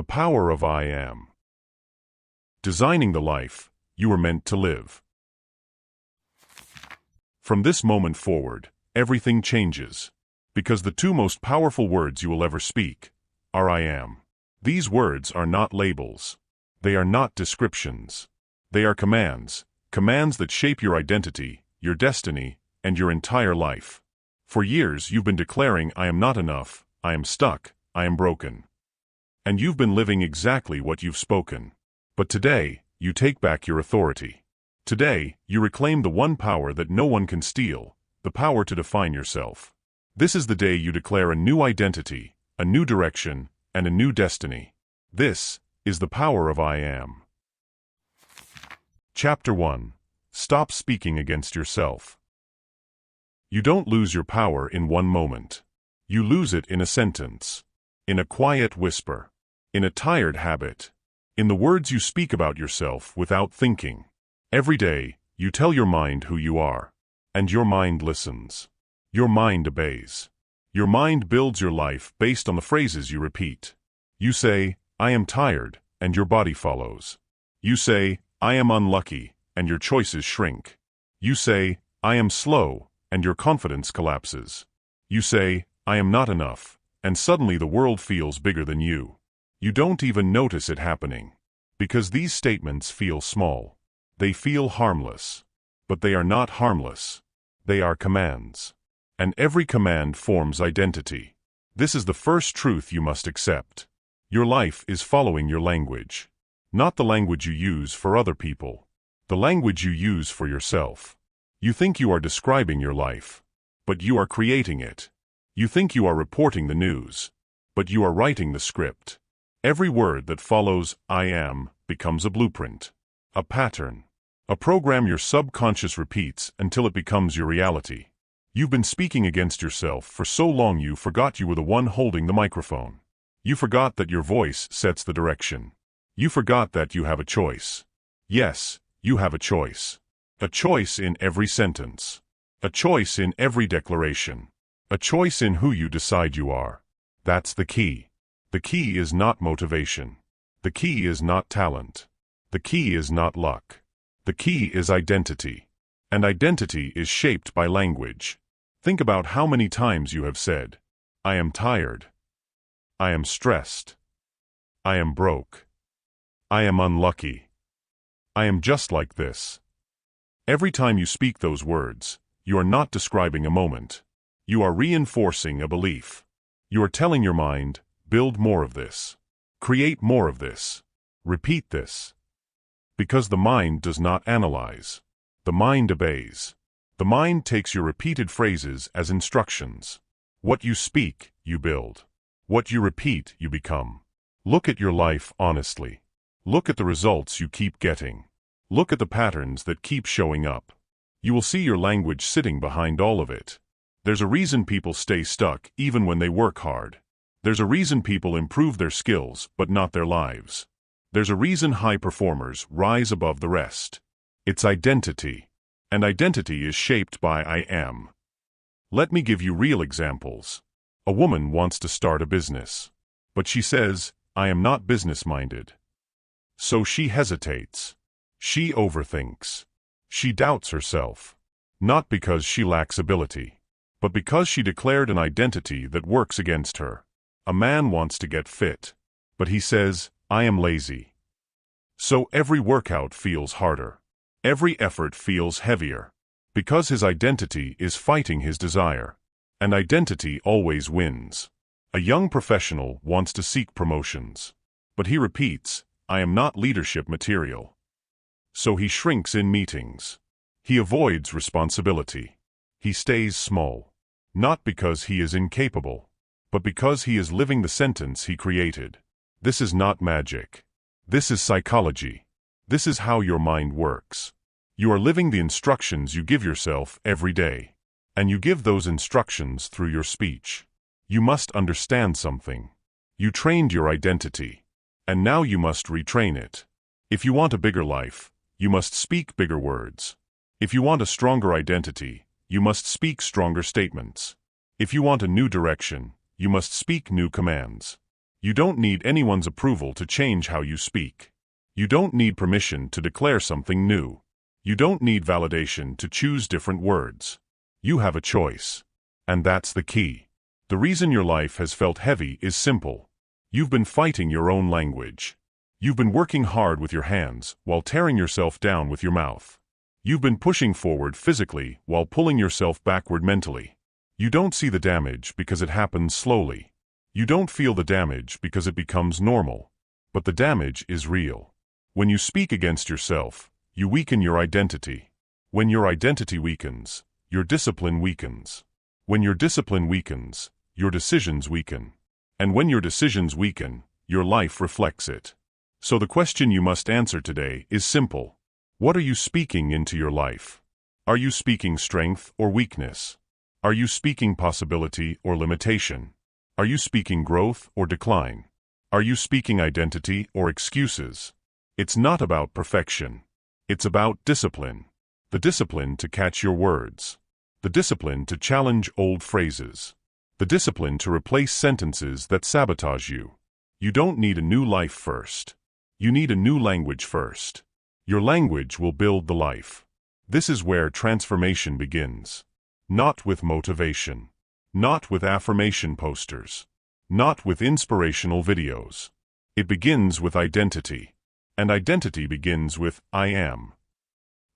The power of I am. Designing the life you were meant to live. From this moment forward, everything changes. Because the two most powerful words you will ever speak are I am. These words are not labels. They are not descriptions. They are commands. Commands that shape your identity, your destiny, and your entire life. For years you've been declaring I am not enough, I am stuck, I am broken. And you've been living exactly what you've spoken. But today, you take back your authority. Today, you reclaim the one power that no one can steal, the power to define yourself. This is the day you declare a new identity, a new direction, and a new destiny. This is the power of I am. Chapter 1. Stop speaking against yourself. You don't lose your power in one moment. You lose it in a sentence, in a quiet whisper, in a tired habit, in the words you speak about yourself without thinking. Every day, you tell your mind who you are, and your mind listens. Your mind obeys. Your mind builds your life based on the phrases you repeat. You say, I am tired, and your body follows. You say, I am unlucky, and your choices shrink. You say, I am slow, and your confidence collapses. You say, I am not enough, and suddenly the world feels bigger than you. You don't even notice it happening. Because these statements feel small. They feel harmless. But they are not harmless. They are commands. And every command forms identity. This is the first truth you must accept. Your life is following your language. Not the language you use for other people. The language you use for yourself. You think you are describing your life. But you are creating it. You think you are reporting the news. But you are writing the script. Every word that follows I am becomes a blueprint. A pattern. A program your subconscious repeats until it becomes your reality. You've been speaking against yourself for so long you forgot you were the one holding the microphone. You forgot that your voice sets the direction. You forgot that you have a choice. Yes, you have a choice. A choice in every sentence. A choice in every declaration. A choice in who you decide you are. That's the key. The key is not motivation. The key is not talent. The key is not luck. The key is identity. And identity is shaped by language. Think about how many times you have said, I am tired. I am stressed. I am broke. I am unlucky. I am just like this. Every time you speak those words, you are not describing a moment. You are reinforcing a belief. You are telling your mind, build more of this. Create more of this. Repeat this. Because the mind does not analyze. The mind obeys. The mind takes your repeated phrases as instructions. What you speak, you build. What you repeat, you become. Look at your life honestly. Look at the results you keep getting. Look at the patterns that keep showing up. You will see your language sitting behind all of it. There's a reason people stay stuck even when they work hard. There's a reason people improve their skills but not their lives. There's a reason high performers rise above the rest. It's identity. And identity is shaped by I am. Let me give you real examples. A woman wants to start a business. But she says, I am not business-minded. So she hesitates. She overthinks. She doubts herself. Not because she lacks ability, but because she declared an identity that works against her. A man wants to get fit. But he says, I am lazy. So every workout feels harder. Every effort feels heavier. Because his identity is fighting his desire. And identity always wins. A young professional wants to seek promotions. But he repeats, I am not leadership material. So he shrinks in meetings. He avoids responsibility. He stays small. Not because he is incapable, but because he is living the sentence he created. This is not magic. This is psychology. This is how your mind works. You are living the instructions you give yourself every day. And you give those instructions through your speech. You must understand something. You trained your identity. And now you must retrain it. If you want a bigger life, you must speak bigger words. If you want a stronger identity, you must speak stronger statements. If you want a new direction, you must speak new commands. You don't need anyone's approval to change how you speak. You don't need permission to declare something new. You don't need validation to choose different words. You have a choice. And that's the key. The reason your life has felt heavy is simple. You've been fighting your own language. You've been working hard with your hands while tearing yourself down with your mouth. You've been pushing forward physically while pulling yourself backward mentally. You don't see the damage because it happens slowly. You don't feel the damage because it becomes normal. But the damage is real. When you speak against yourself, you weaken your identity. When your identity weakens, your discipline weakens. When your discipline weakens, your decisions weaken. And when your decisions weaken, your life reflects it. So the question you must answer today is simple. What are you speaking into your life? Are you speaking strength or weakness? Are you speaking possibility or limitation? Are you speaking growth or decline? Are you speaking identity or excuses? It's not about perfection. It's about discipline. The discipline to catch your words. The discipline to challenge old phrases. The discipline to replace sentences that sabotage you. You don't need a new life first. You need a new language first. Your language will build the life. This is where transformation begins. Not with motivation. Not with affirmation posters. Not with inspirational videos. It begins with identity. And identity begins with I am.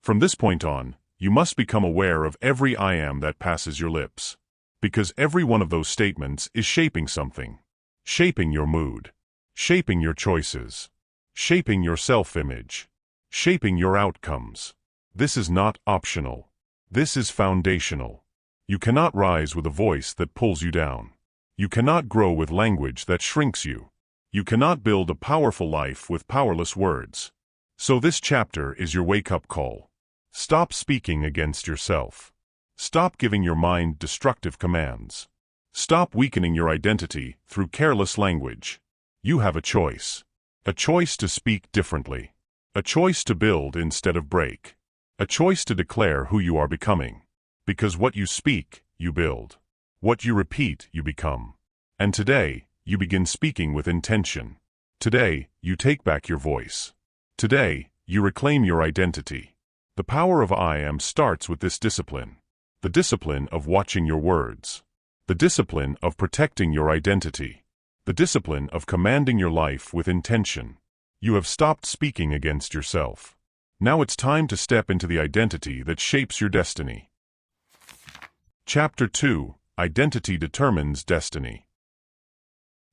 From this point on, you must become aware of every I am that passes your lips. Because every one of those statements is shaping something. Shaping your mood. Shaping your choices. Shaping your self-image. Shaping your outcomes. This is not optional. This is foundational. You cannot rise with a voice that pulls you down. You cannot grow with language that shrinks you. You cannot build a powerful life with powerless words. So this chapter is your wake-up call. Stop speaking against yourself. Stop giving your mind destructive commands. Stop weakening your identity through careless language. You have a choice. A choice to speak differently. A choice to build instead of break. A choice to declare who you are becoming. Because what you speak, you build. What you repeat, you become. And today, you begin speaking with intention. Today, you take back your voice. Today, you reclaim your identity. The power of I am starts with this discipline. The discipline of watching your words. The discipline of protecting your identity. The discipline of commanding your life with intention. You have stopped speaking against yourself. Now it's time to step into the identity that shapes your destiny. Chapter 2: Identity Determines Destiny.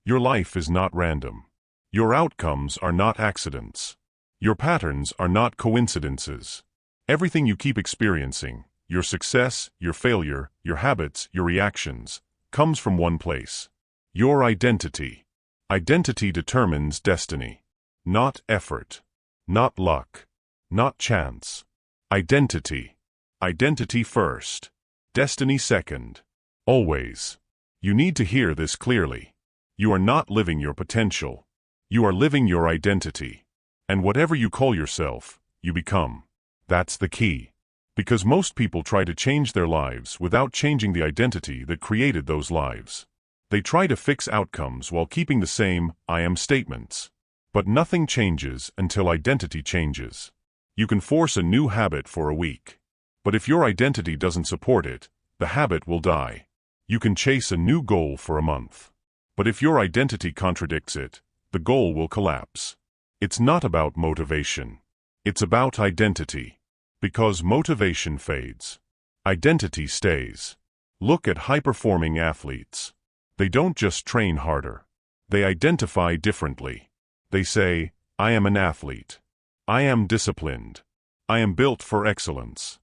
Your life is not random. Your outcomes are not accidents. Your patterns are not coincidences. Everything you keep experiencing, your success, your failure, your habits, your reactions, comes from one place. Your identity. Identity determines destiny. Not effort. Not luck. Not chance. Identity. Identity first. Destiny second. Always. You need to hear this clearly. You are not living your potential. You are living your identity. And whatever you call yourself, you become. That's the key. Because most people try to change their lives without changing the identity that created those lives. They try to fix outcomes while keeping the same I am statements. But nothing changes until identity changes. You can force a new habit for a week. But if your identity doesn't support it, the habit will die. You can chase a new goal for a month. But if your identity contradicts it, the goal will collapse. It's not about motivation. It's about identity. Because motivation fades. Identity stays. Look at high-performing athletes. They don't just train harder. They identify differently. They say, I am an athlete. I am disciplined. I am built for excellence.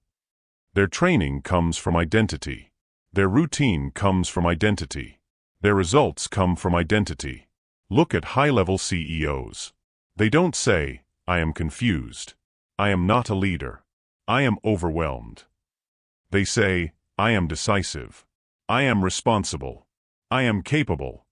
Their training comes from identity. Their routine comes from identity. Their results come from identity. Look at high-level CEOs. They don't say, I am confused. I am not a leader. I am overwhelmed. They say, I am decisive. I am responsible. I am capable.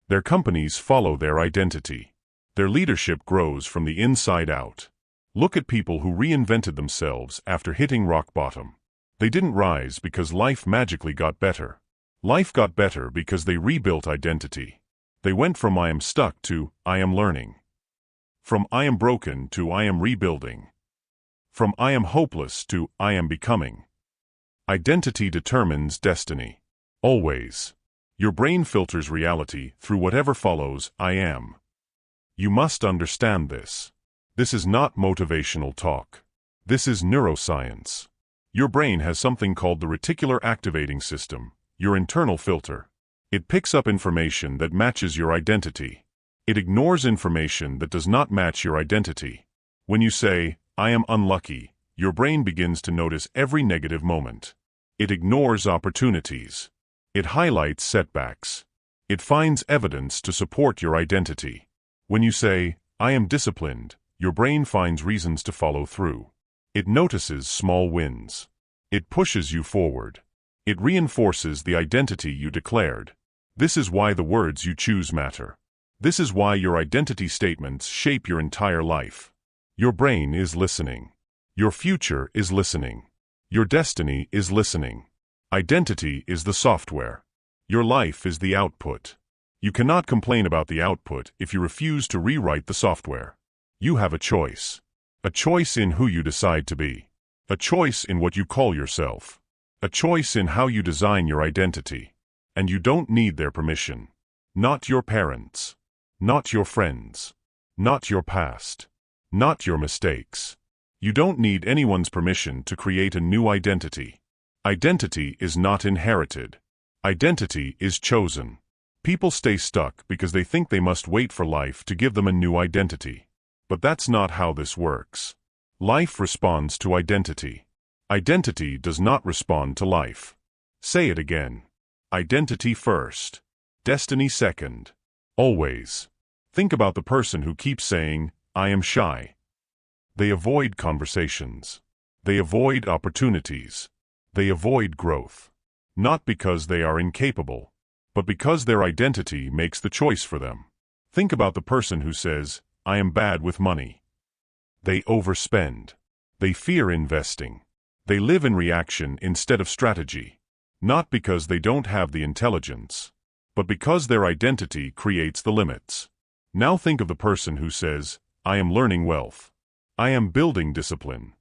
Their companies follow their identity. Their leadership grows from the inside out. Look at people who reinvented themselves after hitting rock bottom. They didn't rise because life magically got better. Life got better because they rebuilt identity. They went from I am stuck to I am learning. From I am broken to I am rebuilding. From I am hopeless to I am becoming. Identity determines destiny. Always. Your brain filters reality through whatever follows I am. You must understand this. This is not motivational talk. This is neuroscience. Your brain has something called the reticular activating system, your internal filter. It picks up information that matches your identity. It ignores information that does not match your identity. When you say, I am unlucky, your brain begins to notice every negative moment. It ignores opportunities. It highlights setbacks. It finds evidence to support your identity. When you say, I am disciplined, your brain finds reasons to follow through. It notices small wins. It pushes you forward. It reinforces the identity you declared. This is why the words you choose matter. This is why your identity statements shape your entire life. Your brain is listening. Your future is listening. Your destiny is listening. Identity is the software. Your life is the output. You cannot complain about the output if you refuse to rewrite the software. You have a choice. A choice in who you decide to be. A choice in what you call yourself. A choice in how you design your identity. And you don't need their permission. Not your parents. Not your friends. Not your past. Not your mistakes. You don't need anyone's permission to create a new identity. Identity is not inherited. Identity is chosen. People stay stuck because they think they must wait for life to give them a new identity. But that's not how this works. Life responds to identity. Identity does not respond to life. Say it again. Identity first. Destiny second. Always. Think about the person who keeps saying, I am shy. They avoid conversations. They avoid opportunities. They avoid growth. Not because they are incapable, but because their identity makes the choice for them. Think about the person who says, I am bad with money. They overspend. They fear investing. They live in reaction instead of strategy. Not because they don't have the intelligence, but because their identity creates the limits. Now think of the person who says, I am learning wealth. I am building discipline.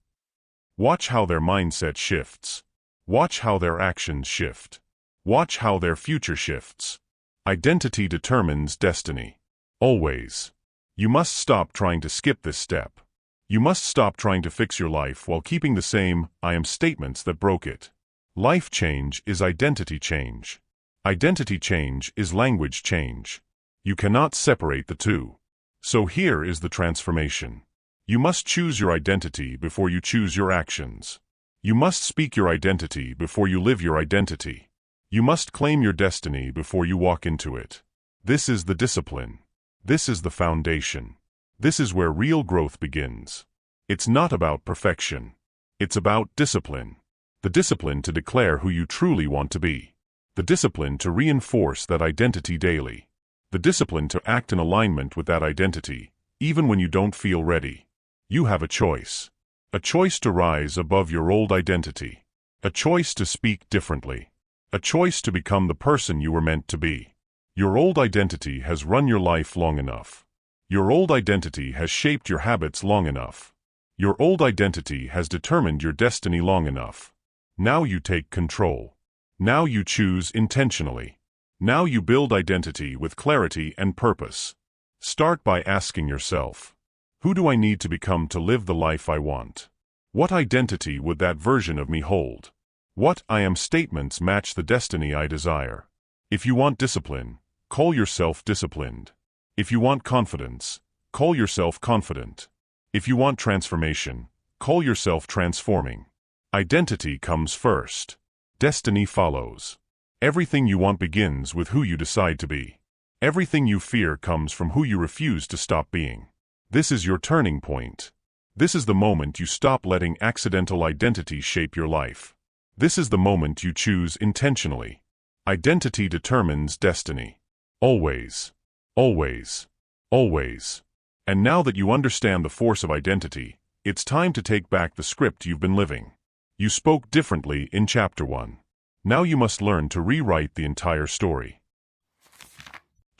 Watch how their mindset shifts. Watch how their actions shift. Watch how their future shifts. Identity determines destiny. Always. You must stop trying to skip this step. You must stop trying to fix your life while keeping the same I am statements that broke it. Life change is identity change. Identity change is language change. You cannot separate the two. So here is the transformation. You must choose your identity before you choose your actions. You must speak your identity before you live your identity. You must claim your destiny before you walk into it. This is the discipline. This is the foundation. This is where real growth begins. It's not about perfection. It's about discipline. The discipline to declare who you truly want to be. The discipline to reinforce that identity daily. The discipline to act in alignment with that identity, even when you don't feel ready. You have a choice. A choice to rise above your old identity. A choice to speak differently. A choice to become the person you were meant to be. Your old identity has run your life long enough. Your old identity has shaped your habits long enough. Your old identity has determined your destiny long enough. Now you take control. Now you choose intentionally. Now you build identity with clarity and purpose. Start by asking yourself, who do I need to become to live the life I want? What identity would that version of me hold? What I am statements match the destiny I desire? If you want discipline, call yourself disciplined. If you want confidence, call yourself confident. If you want transformation, call yourself transforming. Identity comes first. Destiny follows. Everything you want begins with who you decide to be. Everything you fear comes from who you refuse to stop being. This is your turning point. This is the moment you stop letting accidental identity shape your life. This is the moment you choose intentionally. Identity determines destiny. Always. Always. Always. And now that you understand the force of identity, it's time to take back the script you've been living. You spoke differently in Chapter 1. Now you must learn to rewrite the entire story.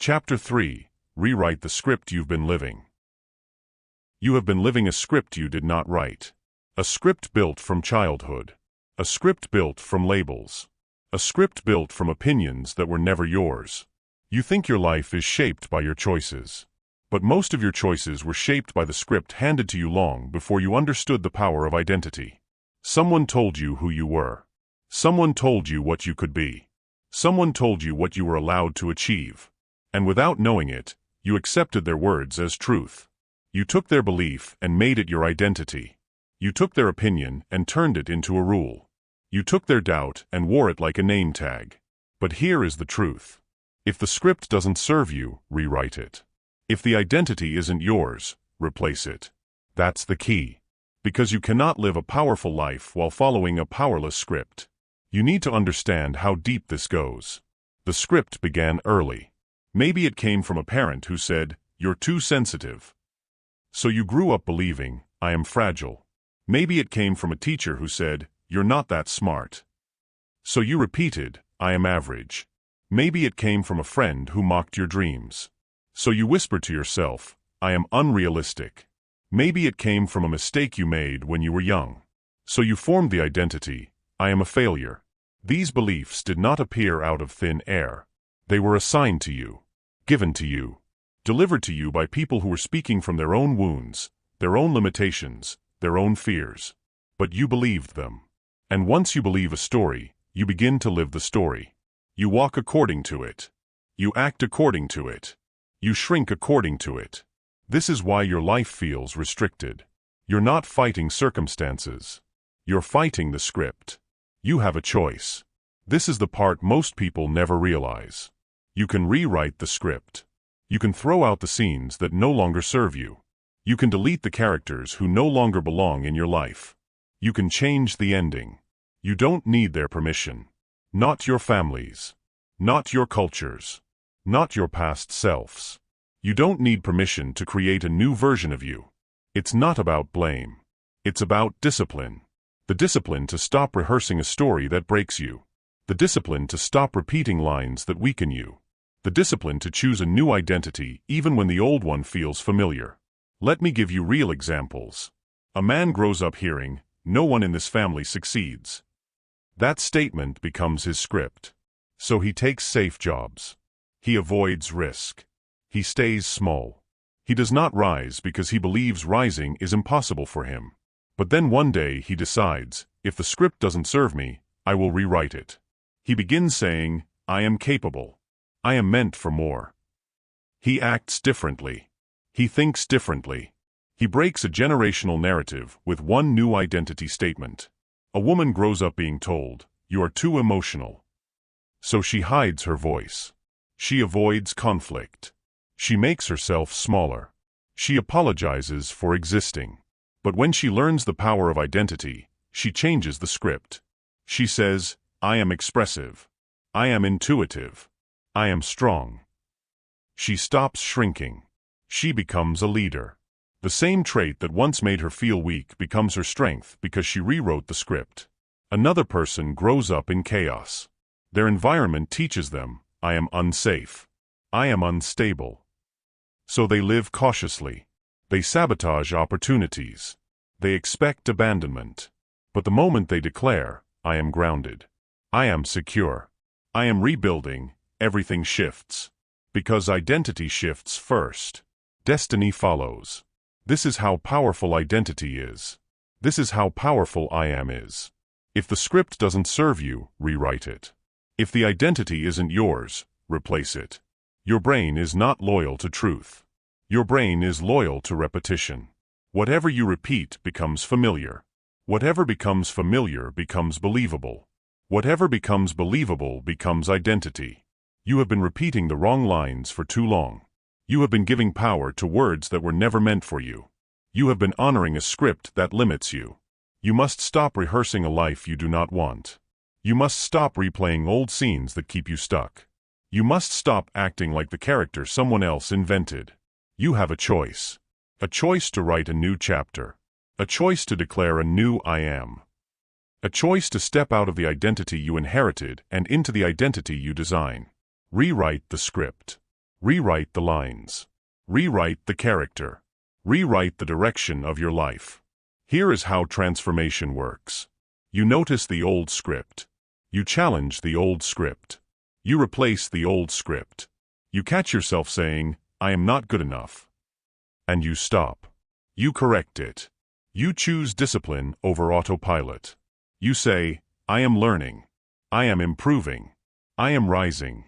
Chapter 3. Rewrite the script you've been living. You have been living a script you did not write. A script built from childhood. A script built from labels. A script built from opinions that were never yours. You think your life is shaped by your choices. But most of your choices were shaped by the script handed to you long before you understood the power of identity. Someone told you who you were. Someone told you what you could be. Someone told you what you were allowed to achieve. And without knowing it, you accepted their words as truth. You took their belief and made it your identity. You took their opinion and turned it into a rule. You took their doubt and wore it like a name tag. But here is the truth. If the script doesn't serve you, rewrite it. If the identity isn't yours, replace it. That's the key. Because you cannot live a powerful life while following a powerless script. You need to understand how deep this goes. The script began early. Maybe it came from a parent who said, "You're too sensitive." So you grew up believing, "I am fragile." Maybe it came from a teacher who said, "You're not that smart." So you repeated, "I am average." Maybe it came from a friend who mocked your dreams. So you whispered to yourself, "I am unrealistic." Maybe it came from a mistake you made when you were young. So you formed the identity, "I am a failure." These beliefs did not appear out of thin air. They were assigned to you, given to you, delivered to you by people who were speaking from their own wounds, their own limitations, their own fears. But you believed them. And once you believe a story, you begin to live the story. You walk according to it. You act according to it. You shrink according to it. This is why your life feels restricted. You're not fighting circumstances. You're fighting the script. You have a choice. This is the part most people never realize. You can rewrite the script. You can throw out the scenes that no longer serve you. You can delete the characters who no longer belong in your life. You can change the ending. You don't need their permission. Not your family's. Not your culture's. Not your past selves. You don't need permission to create a new version of you. It's not about blame. It's about discipline. The discipline to stop rehearsing a story that breaks you. The discipline to stop repeating lines that weaken you. The discipline to choose a new identity even when the old one feels familiar. Let me give you real examples. A man grows up hearing, "No one in this family succeeds." That statement becomes his script. So he takes safe jobs. He avoids risk. He stays small. He does not rise because he believes rising is impossible for him. But then one day he decides, "If the script doesn't serve me, I will rewrite it." He begins saying, "I am capable. I am meant for more." He acts differently. He thinks differently. He breaks a generational narrative with one new identity statement. A woman grows up being told, "You are too emotional." So she hides her voice. She avoids conflict. She makes herself smaller. She apologizes for existing. But when she learns the power of identity, she changes the script. She says, "I am expressive. I am intuitive. I am strong." She stops shrinking. She becomes a leader. The same trait that once made her feel weak becomes her strength because she rewrote the script. Another person grows up in chaos. Their environment teaches them, "I am unsafe. I am unstable." So they live cautiously. They sabotage opportunities. They expect abandonment. But the moment they declare, "I am grounded. I am secure. I am rebuilding," everything shifts. Because identity shifts first. Destiny follows. This is how powerful identity is. This is how powerful I am is. If the script doesn't serve you, rewrite it. If the identity isn't yours, replace it. Your brain is not loyal to truth. Your brain is loyal to repetition. Whatever you repeat becomes familiar. Whatever becomes familiar becomes believable. Whatever becomes believable becomes identity. You have been repeating the wrong lines for too long. You have been giving power to words that were never meant for you. You have been honoring a script that limits you. You must stop rehearsing a life you do not want. You must stop replaying old scenes that keep you stuck. You must stop acting like the character someone else invented. You have a choice. A choice to write a new chapter. A choice to declare a new I am. A choice to step out of the identity you inherited and into the identity you design. Rewrite the script. Rewrite the lines. Rewrite the character. Rewrite the direction of your life. Here is how transformation works. You notice the old script. You challenge the old script. You replace the old script. You catch yourself saying, I am not good enough. And you stop. You correct it. You choose discipline over autopilot. You say, I am learning. I am improving. I am rising.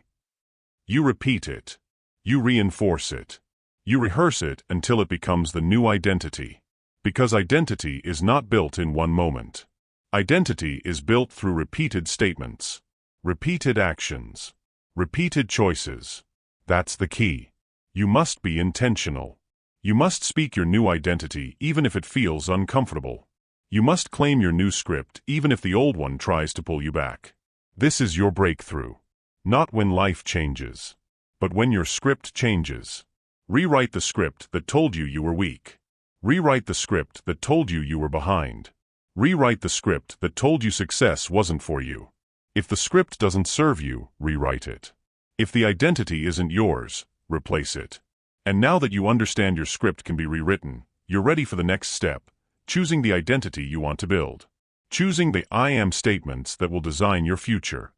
You repeat it. You reinforce it. You rehearse it until it becomes the new identity. Because identity is not built in one moment. Identity is built through repeated statements, repeated actions, repeated choices. That's the key. You must be intentional. You must speak your new identity even if it feels uncomfortable. You must claim your new script even if the old one tries to pull you back. This is your breakthrough. Not when life changes, but when your script changes. Rewrite the script that told you were weak. Rewrite the script that told you were behind. Rewrite the script that told you success wasn't for you. If the script doesn't serve you, rewrite it. If the identity isn't yours, replace it. And now that you understand your script can be rewritten, you're ready for the next step, choosing the identity you want to build. Choosing the I am statements that will design your future.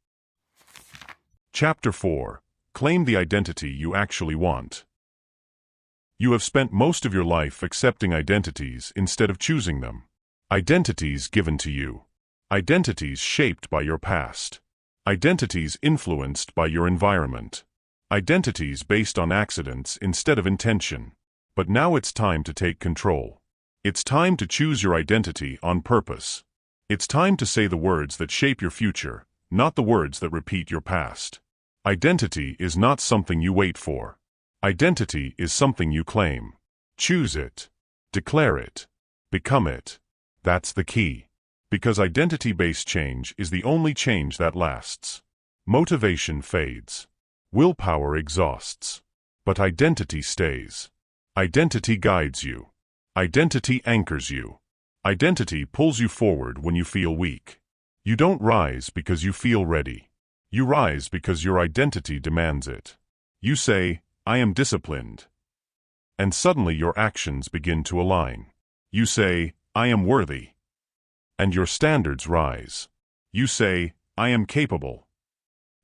Chapter 4. Claim the identity you actually want. You have spent most of your life accepting identities instead of choosing them. Identities given to you. Identities shaped by your past. Identities influenced by your environment. Identities based on accidents instead of intention. But now it's time to take control. It's time to choose your identity on purpose. It's time to say the words that shape your future, not the words that repeat your past. Identity is not something you wait for. Identity is something you claim. Choose it. Declare it. Become it. That's the key. Because identity-based change is the only change that lasts. Motivation fades. Willpower exhausts. But identity stays. Identity guides you. Identity anchors you. Identity pulls you forward when you feel weak. You don't rise because you feel ready. You rise because your identity demands it. You say, I am disciplined. And suddenly your actions begin to align. You say, I am worthy. And your standards rise. You say, I am capable.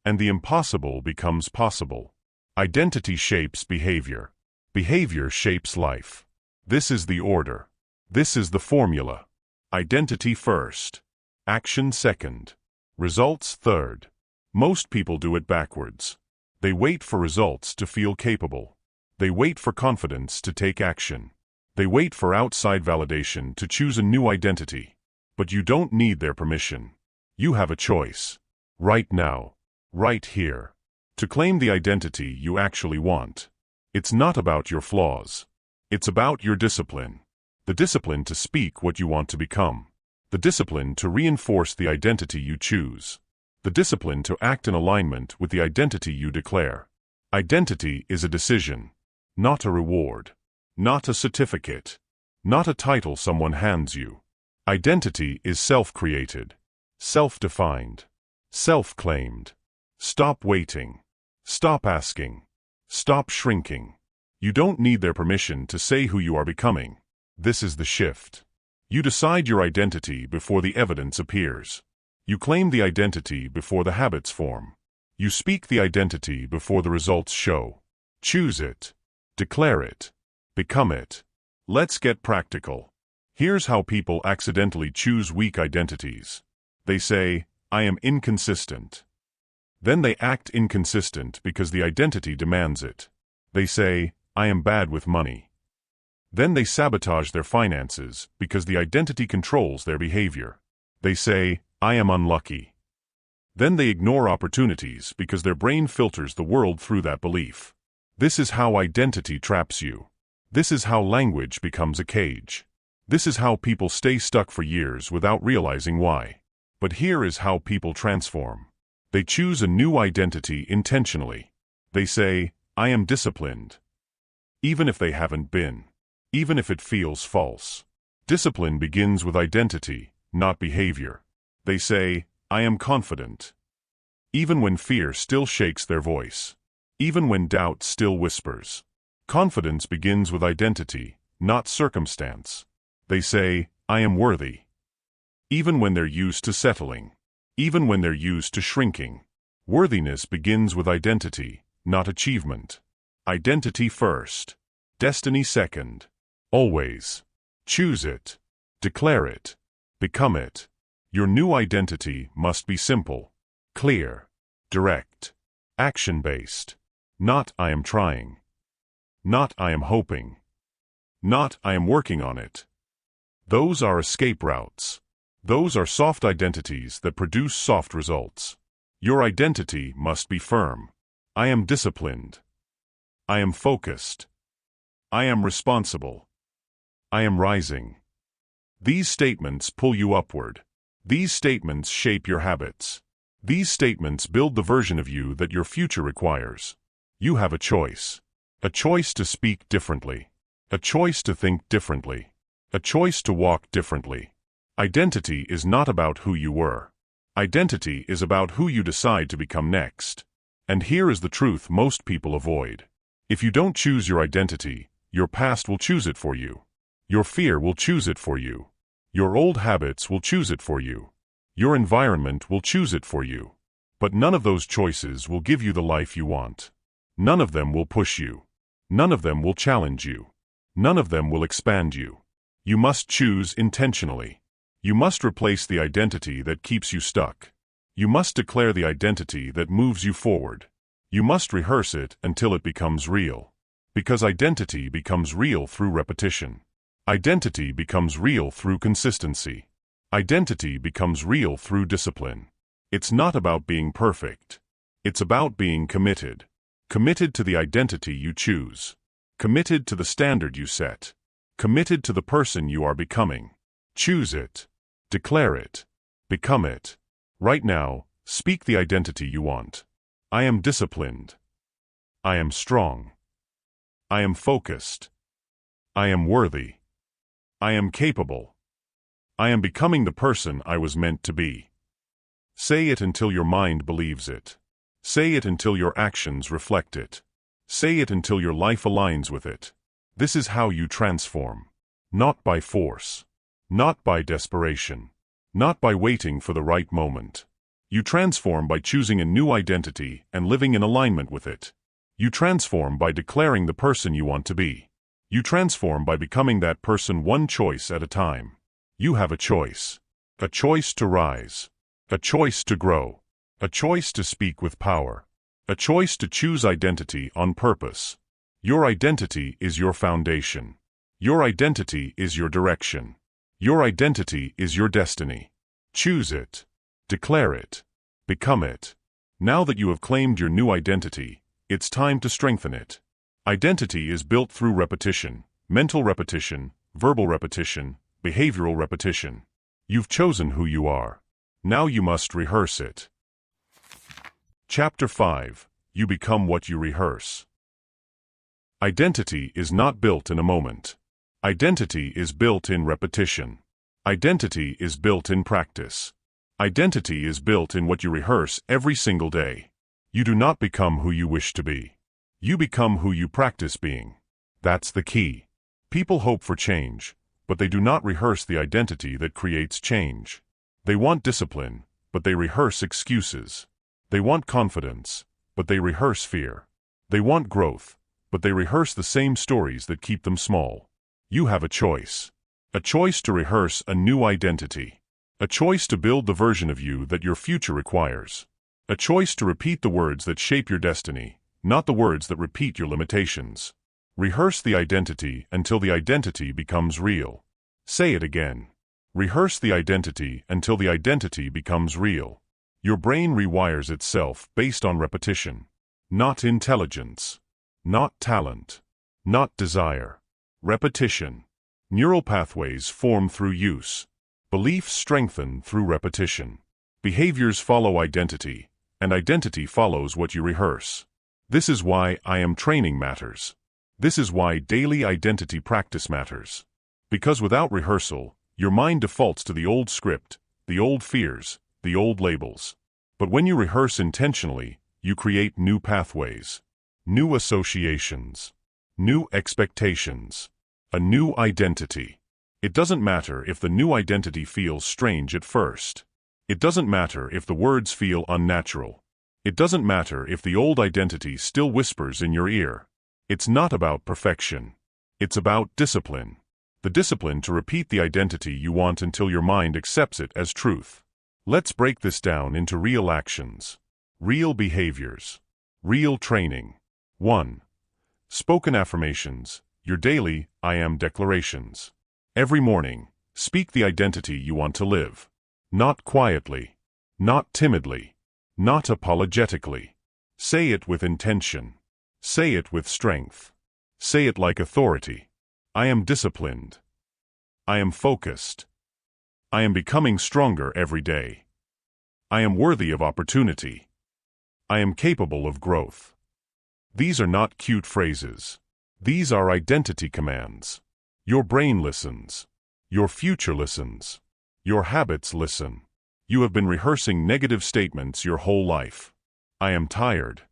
And the impossible becomes possible. Identity shapes behavior. Behavior shapes life. This is the order. This is the formula. Identity first. Action second. Results third. Most people do it backwards. They wait for results to feel capable. They wait for confidence to take action. They wait for outside validation to choose a new identity. But you don't need their permission. You have a choice. Right now. Right here. To claim the identity you actually want. It's not about your flaws. It's about your discipline. The discipline to speak what you want to become. The discipline to reinforce the identity you choose. The discipline to act in alignment with the identity you declare. Identity is a decision, not a reward, not a certificate, not a title someone hands you. Identity is self-created, self-defined, self-claimed. Stop waiting. Stop asking. Stop shrinking. You don't need their permission to say who you are becoming. This is the shift. You decide your identity before the evidence appears. You claim the identity before the habits form. You speak the identity before the results show. Choose it. Declare it. Become it. Let's get practical. Here's how people accidentally choose weak identities. They say, I am inconsistent. Then they act inconsistent because the identity demands it. They say, I am bad with money. Then they sabotage their finances because the identity controls their behavior. They say, I am unlucky. Then they ignore opportunities because their brain filters the world through that belief. This is how identity traps you. This is how language becomes a cage. This is how people stay stuck for years without realizing why. But here is how people transform. They choose a new identity intentionally. They say, I am disciplined. Even if they haven't been. Even if it feels false. Discipline begins with identity, not behavior. They say, I am confident. Even when fear still shakes their voice. even when doubt still whispers. Confidence begins with identity, not circumstance. They say, I am worthy. Even when they're used to settling. Even when they're used to shrinking. Worthiness begins with identity, not achievement. Identity first. Destiny second. Always. Choose it. Declare it. Become it. Your new identity must be simple, clear, direct, action-based. Not I am trying. Not I am hoping. Not I am working on it. Those are escape routes. Those are soft identities that produce soft results. Your identity must be firm. I am disciplined. I am focused. I am responsible. I am rising. These statements pull you upward. These statements shape your habits. These statements build the version of you that your future requires. You have a choice. A choice to speak differently. A choice to think differently. A choice to walk differently. Identity is not about who you were. Identity is about who you decide to become next. And here is the truth most people avoid. If you don't choose your identity, your past will choose it for you. Your fear will choose it for you. Your old habits will choose it for you. Your environment will choose it for you. But none of those choices will give you the life you want. None of them will push you. None of them will challenge you. None of them will expand you. You must choose intentionally. You must replace the identity that keeps you stuck. You must declare the identity that moves you forward. You must rehearse it until it becomes real. Because identity becomes real through repetition. Identity becomes real through consistency. Identity becomes real through discipline. It's not about being perfect. It's about being committed. Committed to the identity you choose. Committed to the standard you set. Committed to the person you are becoming. Choose it. Declare it. Become it. Right now, speak the identity you want. I am disciplined. I am strong. I am focused. I am worthy. I am capable. I am becoming the person I was meant to be. Say it until your mind believes it. Say it until your actions reflect it. Say it until your life aligns with it. This is how you transform. Not by force. Not by desperation. Not by waiting for the right moment. You transform by choosing a new identity and living in alignment with it. You transform by declaring the person you want to be. You transform by becoming that person one choice at a time. You have a choice. A choice to rise. A choice to grow. A choice to speak with power. A choice to choose identity on purpose. Your identity is your foundation. Your identity is your direction. Your identity is your destiny. Choose it. Declare it. Become it. Now that you have claimed your new identity, it's time to strengthen it. Identity is built through repetition, mental repetition, verbal repetition, behavioral repetition. You've chosen who you are. Now you must rehearse it. Chapter 5. You become what you rehearse. Identity is not built in a moment. Identity is built in repetition. Identity is built in practice. Identity is built in what you rehearse every single day. You do not become who you wish to be. You become who you practice being. That's the key. People hope for change, but they do not rehearse the identity that creates change. They want discipline, but they rehearse excuses. They want confidence, but they rehearse fear. They want growth, but they rehearse the same stories that keep them small. You have a choice. A choice to rehearse a new identity. A choice to build the version of you that your future requires. A choice to repeat the words that shape your destiny, not the words that repeat your limitations. Rehearse the identity until the identity becomes real. Say it again. Rehearse the identity until the identity becomes real. Your brain rewires itself based on repetition. Not intelligence. Not talent. Not desire. Repetition. Neural pathways form through use. Beliefs strengthen through repetition. Behaviors follow identity, and identity follows what you rehearse. This is why I am training matters. This is why daily identity practice matters. Because without rehearsal, your mind defaults to the old script, the old fears, the old labels. But when you rehearse intentionally, you create new pathways. new associations, new expectations, a new identity. It doesn't matter if the new identity feels strange at first. It doesn't matter if the words feel unnatural. It doesn't matter if the old identity still whispers in your ear. It's not about perfection. It's about discipline. The discipline to repeat the identity you want until your mind accepts it as truth. Let's break this down into real actions, real behaviors, real training. 1. Spoken affirmations, your daily I am declarations. Every morning, speak the identity you want to live. Not quietly, not timidly, not apologetically. Say it with intention. Say it with strength. Say it like authority. I am disciplined. I am focused. I am becoming stronger every day. I am worthy of opportunity. I am capable of growth. These are not cute phrases. These are identity commands. Your brain listens. Your future listens. Your habits listen. You have been rehearsing negative statements your whole life. I am tired.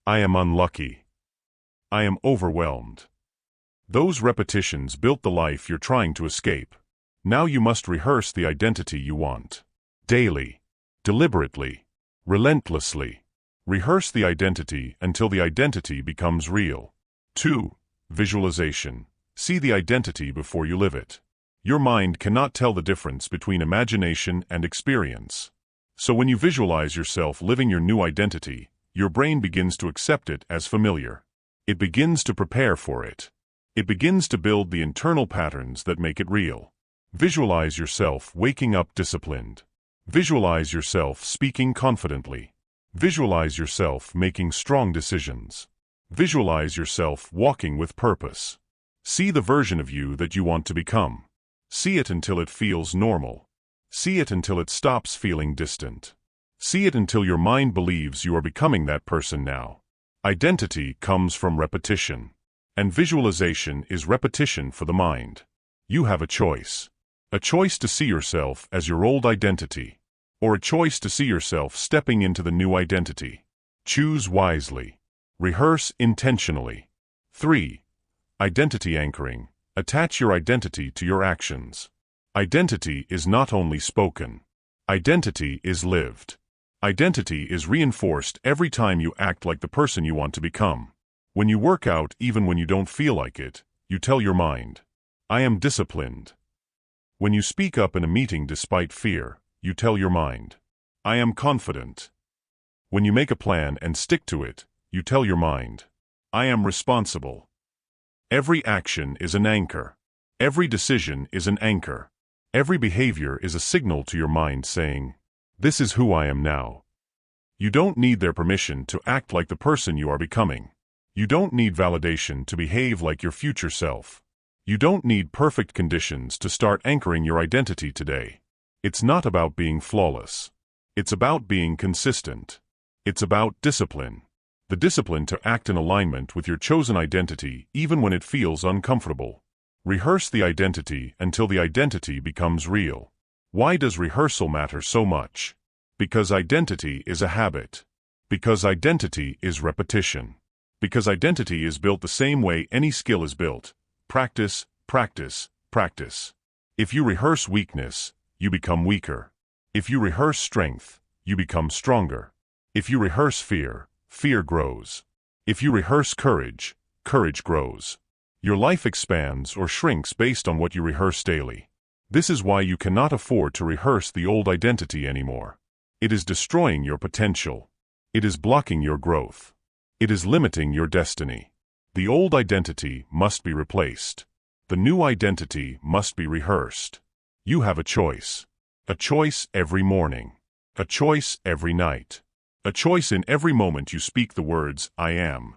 I am unlucky. I am overwhelmed. Those repetitions built the life you're trying to escape. Now you must rehearse the identity you want. Daily. Deliberately. Relentlessly. Rehearse the identity until the identity becomes real. 2. Visualization. See the identity before you live it. Your mind cannot tell the difference between imagination and experience. So when you visualize yourself living your new identity, your brain begins to accept it as familiar. It begins to prepare for it. It begins to build the internal patterns that make it real. Visualize yourself waking up disciplined. Visualize yourself speaking confidently. Visualize yourself making strong decisions. Visualize yourself walking with purpose. See the version of you that you want to become. See it until it feels normal. See it until it stops feeling distant. See it until your mind believes you are becoming that person now. Identity comes from repetition. And visualization is repetition for the mind. You have a choice. A choice to see yourself as your old identity, or a choice to see yourself stepping into the new identity. Choose wisely. Rehearse intentionally. 3. Identity anchoring. Attach your identity to your actions. Identity is not only spoken. Identity is lived. Identity is reinforced every time you act like the person you want to become. When you work out even when you don't feel like it, you tell your mind, I am disciplined. When you speak up in a meeting despite fear, you tell your mind, I am confident. When you make a plan and stick to it, you tell your mind, I am responsible. Every action is an anchor. Every decision is an anchor. Every behavior is a signal to your mind saying, this is who I am now. You don't need their permission to act like the person you are becoming. You don't need validation to behave like your future self. You don't need perfect conditions to start anchoring your identity today. It's not about being flawless. It's about being consistent. It's about discipline. The discipline to act in alignment with your chosen identity even when it feels uncomfortable. Rehearse the identity until the identity becomes real. Why does rehearsal matter so much? Because identity is a habit. Because identity is repetition. Because identity is built the same way any skill is built. Practice, practice, practice. If you rehearse weakness, you become weaker. If you rehearse strength, you become stronger. If you rehearse fear, fear grows. If you rehearse courage, courage grows. Your life expands or shrinks based on what you rehearse daily. This is why you cannot afford to rehearse the old identity anymore. It is destroying your potential. It is blocking your growth. It is limiting your destiny. The old identity must be replaced. The new identity must be rehearsed. You have a choice. A choice every morning. A choice every night. A choice in every moment you speak the words, I am.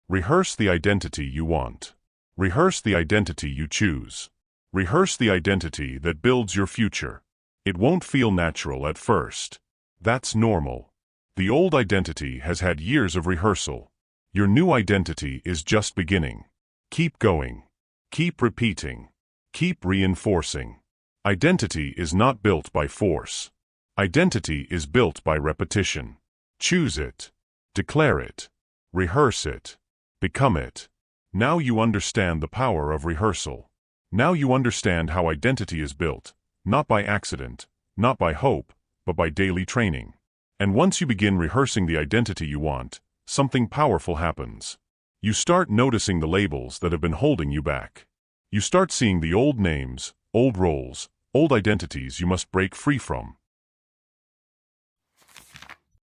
Rehearse the identity you want. Rehearse the identity you choose. Rehearse the identity that builds your future. It won't feel natural at first. That's normal. The old identity has had years of rehearsal. Your new identity is just beginning. Keep going. Keep repeating. Keep reinforcing. Identity is not built by force. Identity is built by repetition. Choose it. Declare it. Rehearse it. Become it. Now you understand the power of rehearsal. Now you understand how identity is built, not by accident, not by hope, but by daily training. And once you begin rehearsing the identity you want, something powerful happens. You start noticing the labels that have been holding you back. You start seeing the old names, old roles, old identities you must break free from.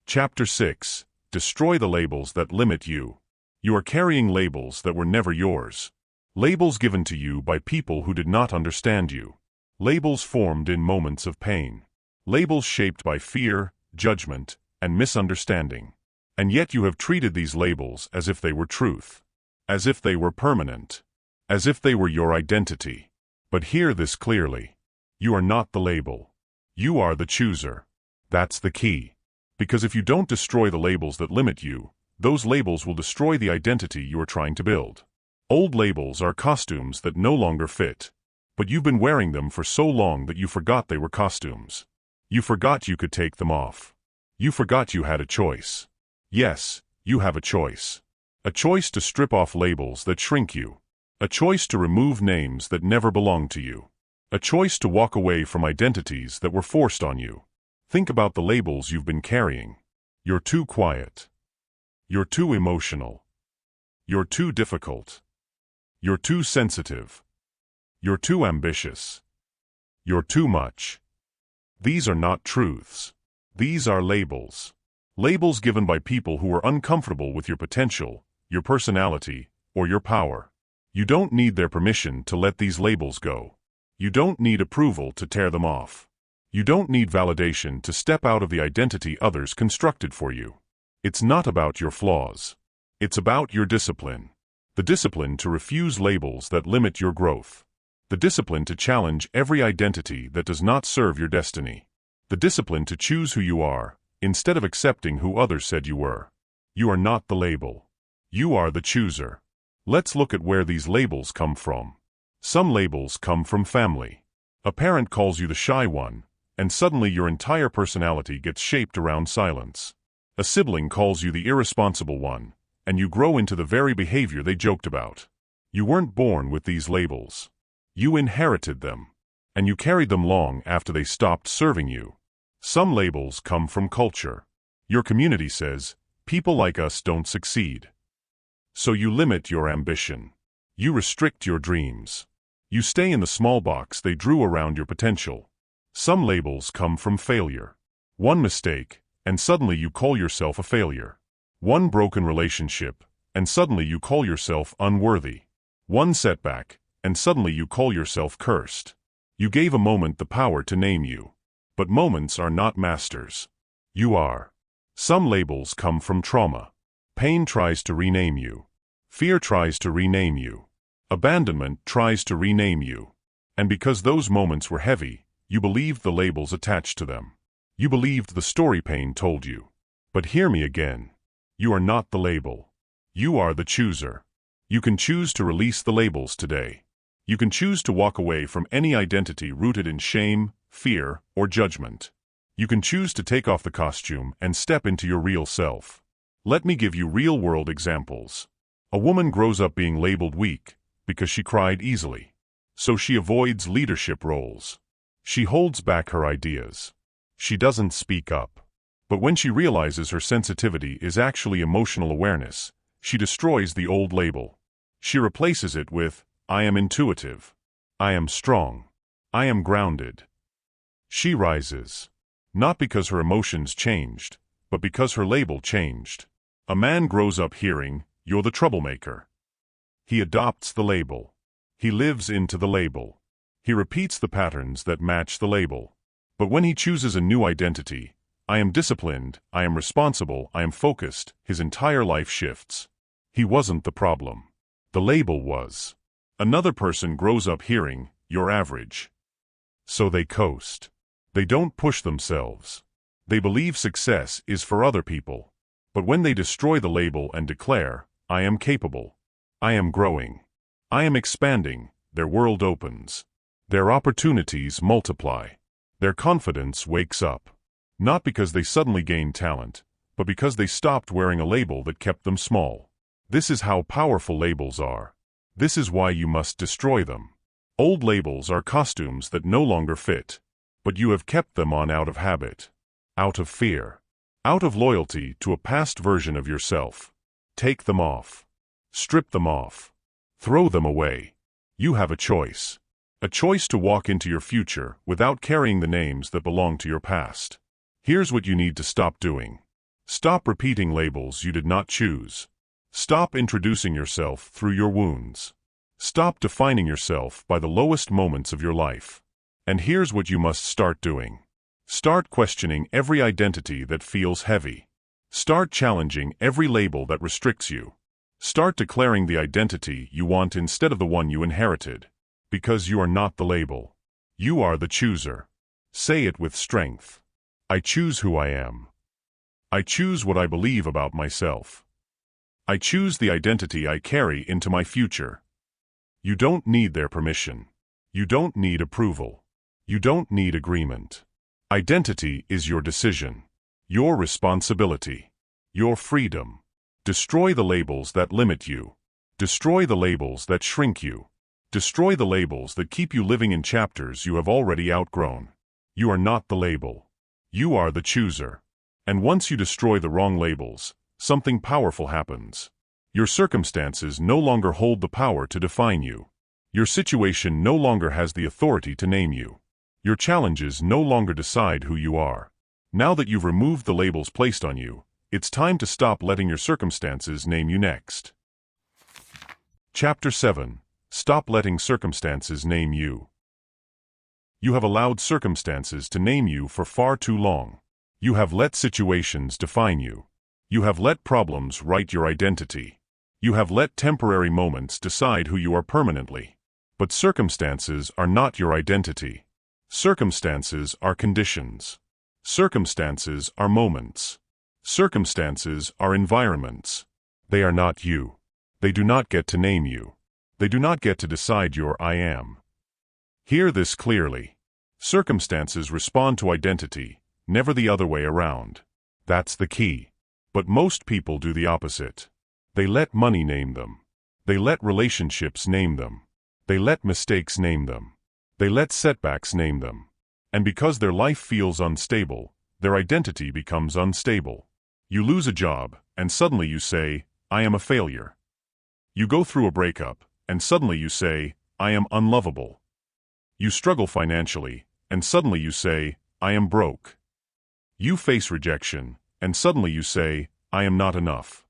Chapter 6. Destroy the labels that limit you. You are carrying labels that were never yours. Labels given to you by people who did not understand you. Labels formed in moments of pain. Labels shaped by fear, judgment, and misunderstanding. And yet you have treated these labels as if they were truth. As if they were permanent. As if they were your identity. But hear this clearly. You are not the label. You are the chooser. That's the key. Because if you don't destroy the labels that limit you, those labels will destroy the identity you are trying to build. Old labels are costumes that no longer fit. But you've been wearing them for so long that you forgot they were costumes. You forgot you could take them off. You forgot you had a choice. Yes, you have a choice. A choice to strip off labels that shrink you. A choice to remove names that never belonged to you. A choice to walk away from identities that were forced on you. Think about the labels you've been carrying. You're too quiet. You're too emotional. You're too difficult. You're too sensitive. You're too ambitious. You're too much. These are not truths. These are labels. Labels given by people who are uncomfortable with your potential, your personality, or your power. You don't need their permission to let these labels go. You don't need approval to tear them off. You don't need validation to step out of the identity others constructed for you. It's not about your flaws. It's about your discipline. The discipline to refuse labels that limit your growth. The discipline to challenge every identity that does not serve your destiny. The discipline to choose who you are, instead of accepting who others said you were. You are not the label. You are the chooser. Let's look at where these labels come from. Some labels come from family. A parent calls you the shy one, and suddenly your entire personality gets shaped around silence. A sibling calls you the irresponsible one, and you grow into the very behavior they joked about. You weren't born with these labels. You inherited them, and you carried them long after they stopped serving you. Some labels come from culture. Your community says, people like us don't succeed. So you limit your ambition. You restrict your dreams. You stay in the small box they drew around your potential. Some labels come from failure. One mistake, and suddenly you call yourself a failure. One broken relationship, and suddenly you call yourself unworthy. One setback, and suddenly you call yourself cursed. You gave a moment the power to name you. But moments are not masters. You are. Some labels come from trauma. Pain tries to rename you. Fear tries to rename you. Abandonment tries to rename you. And because those moments were heavy, you believed the labels attached to them. You believed the story pain told you. But hear me again. You are not the label. You are the chooser. You can choose to release the labels today. You can choose to walk away from any identity rooted in shame, fear, or judgment. You can choose to take off the costume and step into your real self. Let me give you real-world examples. A woman grows up being labeled weak because she cried easily. So she avoids leadership roles. She holds back her ideas. She doesn't speak up. But when she realizes her sensitivity is actually emotional awareness, she destroys the old label. She replaces it with, I am intuitive. I am strong. I am grounded. She rises. Not because her emotions changed, but because her label changed. A man grows up hearing, you're the troublemaker. He adopts the label. He lives into the label. He repeats the patterns that match the label. But when he chooses a new identity, I am disciplined, I am responsible, I am focused, his entire life shifts. He wasn't the problem. The label was. Another person grows up hearing, you're average. So they coast. They don't push themselves. They believe success is for other people. But when they destroy the label and declare, I am capable. I am growing. I am expanding, their world opens. Their opportunities multiply. Their confidence wakes up. Not because they suddenly gain talent, but because they stopped wearing a label that kept them small. This is how powerful labels are. This is why you must destroy them. Old labels are costumes that no longer fit, but you have kept them on out of habit, out of fear, out of loyalty to a past version of yourself. Take them off. Strip them off. Throw them away. You have a choice. A choice to walk into your future without carrying the names that belong to your past. Here's what you need to stop doing. Stop repeating labels you did not choose. Stop introducing yourself through your wounds. Stop defining yourself by the lowest moments of your life. And here's what you must start doing. Start questioning every identity that feels heavy. Start challenging every label that restricts you. Start declaring the identity you want instead of the one you inherited. Because you are not the label. You are the chooser. Say it with strength. I choose who I am. I choose what I believe about myself. I choose the identity I carry into my future. You don't need their permission. You don't need approval. You don't need agreement. Identity is your decision, your responsibility, your freedom. Destroy the labels that limit you. Destroy the labels that shrink you. Destroy the labels that keep you living in chapters you have already outgrown. You are not the label. You are the chooser. And once you destroy the wrong labels, something powerful happens. Your circumstances no longer hold the power to define you. Your situation no longer has the authority to name you. Your challenges no longer decide who you are. Now that you've removed the labels placed on you, it's time to stop letting your circumstances name you next. Chapter 7. Stop letting circumstances name you. You have allowed circumstances to name you for far too long. You have let situations define you. You have let problems write your identity. You have let temporary moments decide who you are permanently. But circumstances are not your identity. Circumstances are conditions. Circumstances are moments. Circumstances are environments. They are not you. They do not get to name you. They do not get to decide your I am. Hear this clearly. Circumstances respond to identity, never the other way around. That's the key. But most people do the opposite. They let money name them. They let relationships name them. They let mistakes name them. They let setbacks name them. And because their life feels unstable, their identity becomes unstable. You lose a job, and suddenly you say, I am a failure. You go through a breakup, and suddenly you say, I am unlovable. You struggle financially, and suddenly you say, I am broke. You face rejection, and suddenly you say, I am not enough.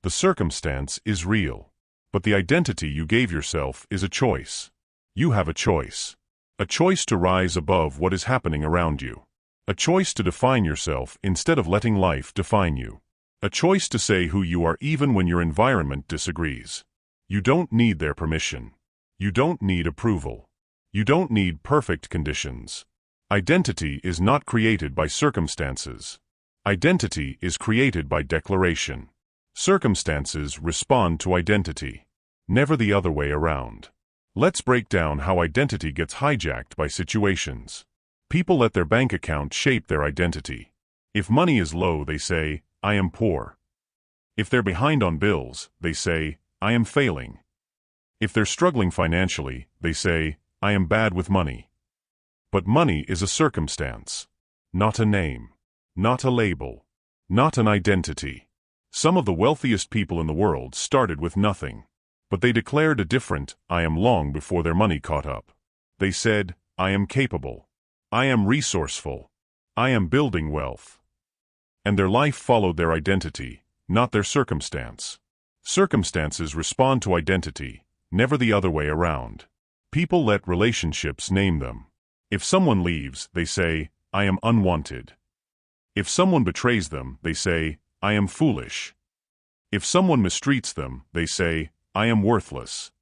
The circumstance is real, but the identity you gave yourself is a choice. You have a choice. A choice to rise above what is happening around you. A choice to define yourself instead of letting life define you. A choice to say who you are even when your environment disagrees. You don't need their permission. You don't need approval. You don't need perfect conditions. Identity is not created by circumstances. Identity is created by declaration. Circumstances respond to identity, never the other way around. Let's break down how identity gets hijacked by situations. People let their bank account shape their identity. If money is low, they say, I am poor. If they're behind on bills, they say, I am failing. If they're struggling financially, they say, I am bad with money. But money is a circumstance, not a name, not a label, not an identity. Some of the wealthiest people in the world started with nothing, but they declared a different I am long before their money caught up. They said, I am capable. I am resourceful. I am building wealth. And their life followed their identity, not their circumstance. Circumstances respond to identity, never the other way around. People let relationships name them. If someone leaves, they say, I am unwanted. If someone betrays them, they say, I am foolish. If someone mistreats them, they say, I am worthless.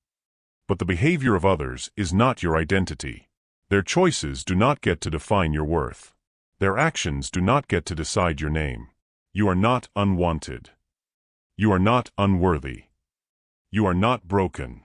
But the behavior of others is not your identity. Their choices do not get to define your worth. Their actions do not get to decide your name. You are not unwanted. You are not unworthy. You are not broken.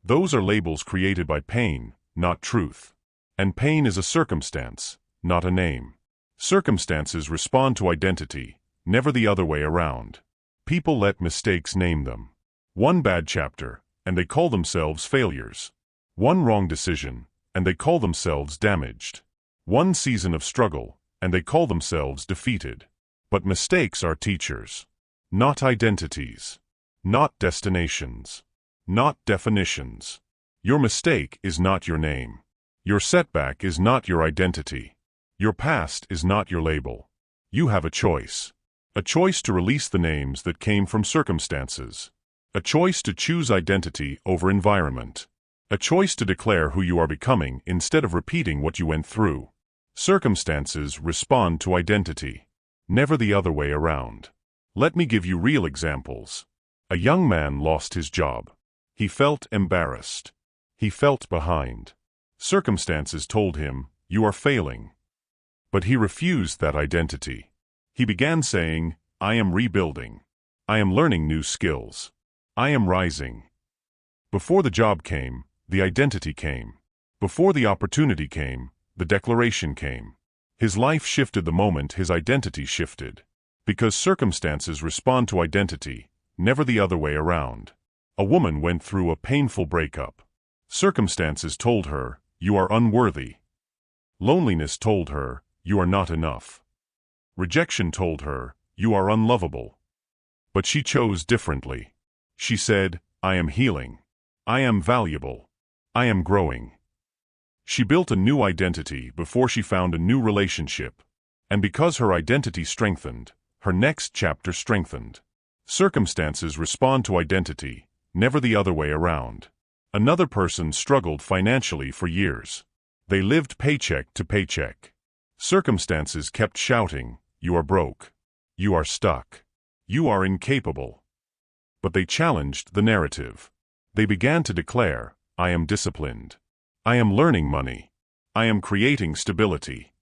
Those are labels created by pain, not truth. And pain is a circumstance, not a name. Circumstances respond to identity, never the other way around. People let mistakes name them. One bad chapter, and they call themselves failures. One wrong decision, and they call themselves damaged. One season of struggle, and they call themselves defeated. But mistakes are teachers. Not identities. Not destinations. Not definitions. Your mistake is not your name. Your setback is not your identity. Your past is not your label. You have a choice. A choice to release the names that came from circumstances. A choice to choose identity over environment. A choice to declare who you are becoming instead of repeating what you went through. Circumstances respond to identity, never the other way around. Let me give you real examples. A young man lost his job. He felt embarrassed. He felt behind. Circumstances told him, "You are failing." But he refused that identity. He began saying, "I am rebuilding. I am learning new skills. I am rising." Before the job came, the identity came. Before the opportunity came, the declaration came. His life shifted the moment his identity shifted. Because circumstances respond to identity, never the other way around. A woman went through a painful breakup. Circumstances told her, "You are unworthy." Loneliness told her, "You are not enough." Rejection told her, "You are unlovable." But she chose differently. She said, "I am healing. I am valuable. I am growing." She built a new identity before she found a new relationship. And because her identity strengthened, her next chapter strengthened. Circumstances respond to identity, never the other way around. Another person struggled financially for years. They lived paycheck to paycheck. Circumstances kept shouting, "You are broke. You are stuck. You are incapable." But they challenged the narrative. They began to declare, "I am disciplined. I am learning money. I am creating stability."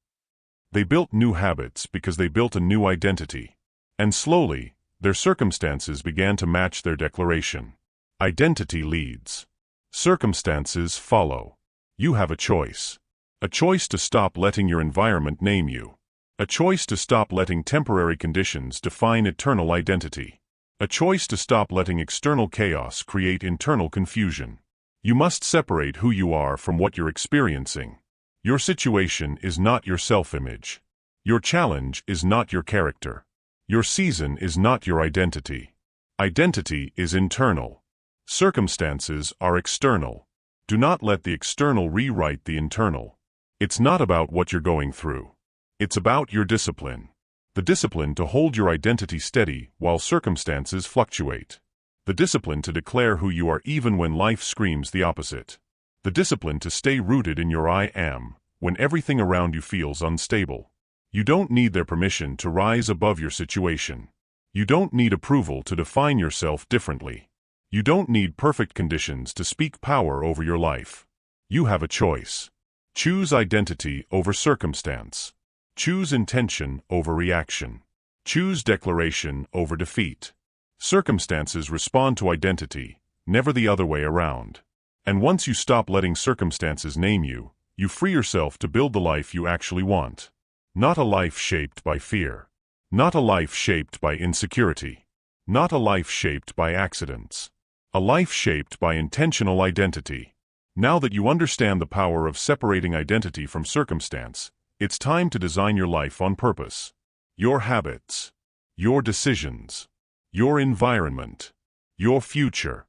They built new habits because they built a new identity. And slowly, their circumstances began to match their declaration. Identity leads. Circumstances follow. You have a choice. A choice to stop letting your environment name you. A choice to stop letting temporary conditions define eternal identity. A choice to stop letting external chaos create internal confusion. You must separate who you are from what you're experiencing. Your situation is not your self-image. Your challenge is not your character. Your season is not your identity. Identity is internal. Circumstances are external. Do not let the external rewrite the internal. It's not about what you're going through. It's about your discipline. The discipline to hold your identity steady while circumstances fluctuate. The discipline to declare who you are even when life screams the opposite. The discipline to stay rooted in your I am when everything around you feels unstable. You don't need their permission to rise above your situation. You don't need approval to define yourself differently. You don't need perfect conditions to speak power over your life. You have a choice. Choose identity over circumstance. Choose intention over reaction. Choose declaration over defeat. Circumstances respond to identity, never the other way around. And once you stop letting circumstances name you, you free yourself to build the life you actually want. Not a life shaped by fear. Not a life shaped by insecurity. Not a life shaped by accidents. A life shaped by intentional identity. Now that you understand the power of separating identity from circumstance, it's time to design your life on purpose. Your habits. Your decisions. Your environment. Your future.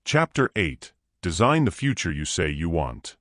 Chapter 8. Design the future you say you want.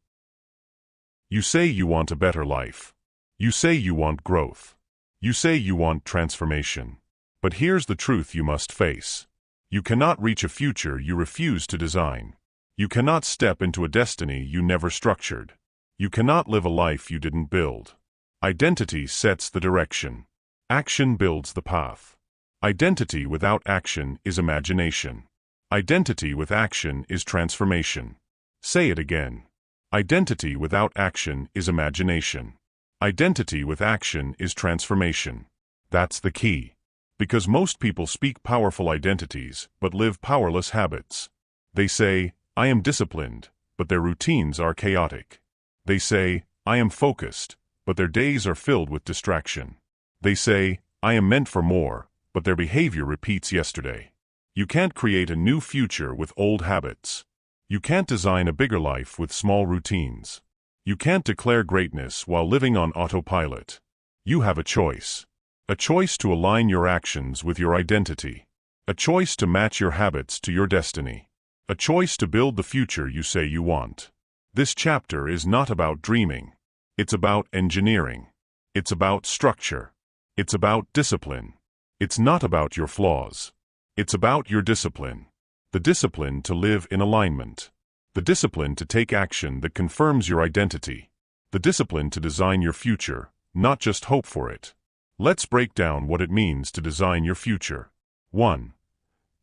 You say you want a better life. You say you want growth. You say you want transformation. But here's the truth you must face. You cannot reach a future you refuse to design. You cannot step into a destiny you never structured. You cannot live a life you didn't build. Identity sets the direction. Action builds the path. Identity without action is imagination. Identity with action is transformation. Say it again. Identity without action is imagination. Identity with action is transformation. That's the key. Because most people speak powerful identities but live powerless habits. They say, "I am disciplined," but their routines are chaotic. They say, "I am focused," but their days are filled with distraction. They say, I am meant for more, but their behavior repeats yesterday. You can't create a new future with old habits. You can't design a bigger life with small routines. You can't declare greatness while living on autopilot. You have a choice. A choice to align your actions with your identity. A choice to match your habits to your destiny. A choice to build the future you say you want. This chapter is not about dreaming. It's about engineering. It's about structure. It's about discipline. It's not about your flaws. It's about your discipline. The discipline to live in alignment. The discipline to take action that confirms your identity. The discipline to design your future, not just hope for it. Let's break down what it means to design your future. 1.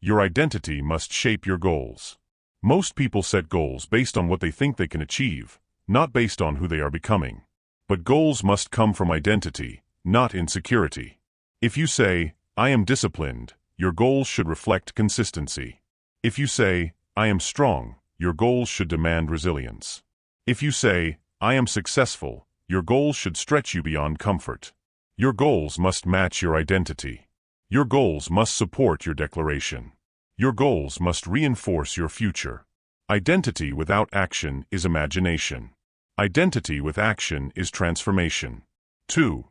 Your identity must shape your goals. Most people set goals based on what they think they can achieve, not based on who they are becoming. But goals must come from identity, not insecurity. If you say, I am disciplined, your goals should reflect consistency. If you say, I am strong, your goals should demand resilience. If you say, I am successful, your goals should stretch you beyond comfort. Your goals must match your identity. Your goals must support your declaration. Your goals must reinforce your future. Identity without action is imagination. Identity with action is transformation. 2.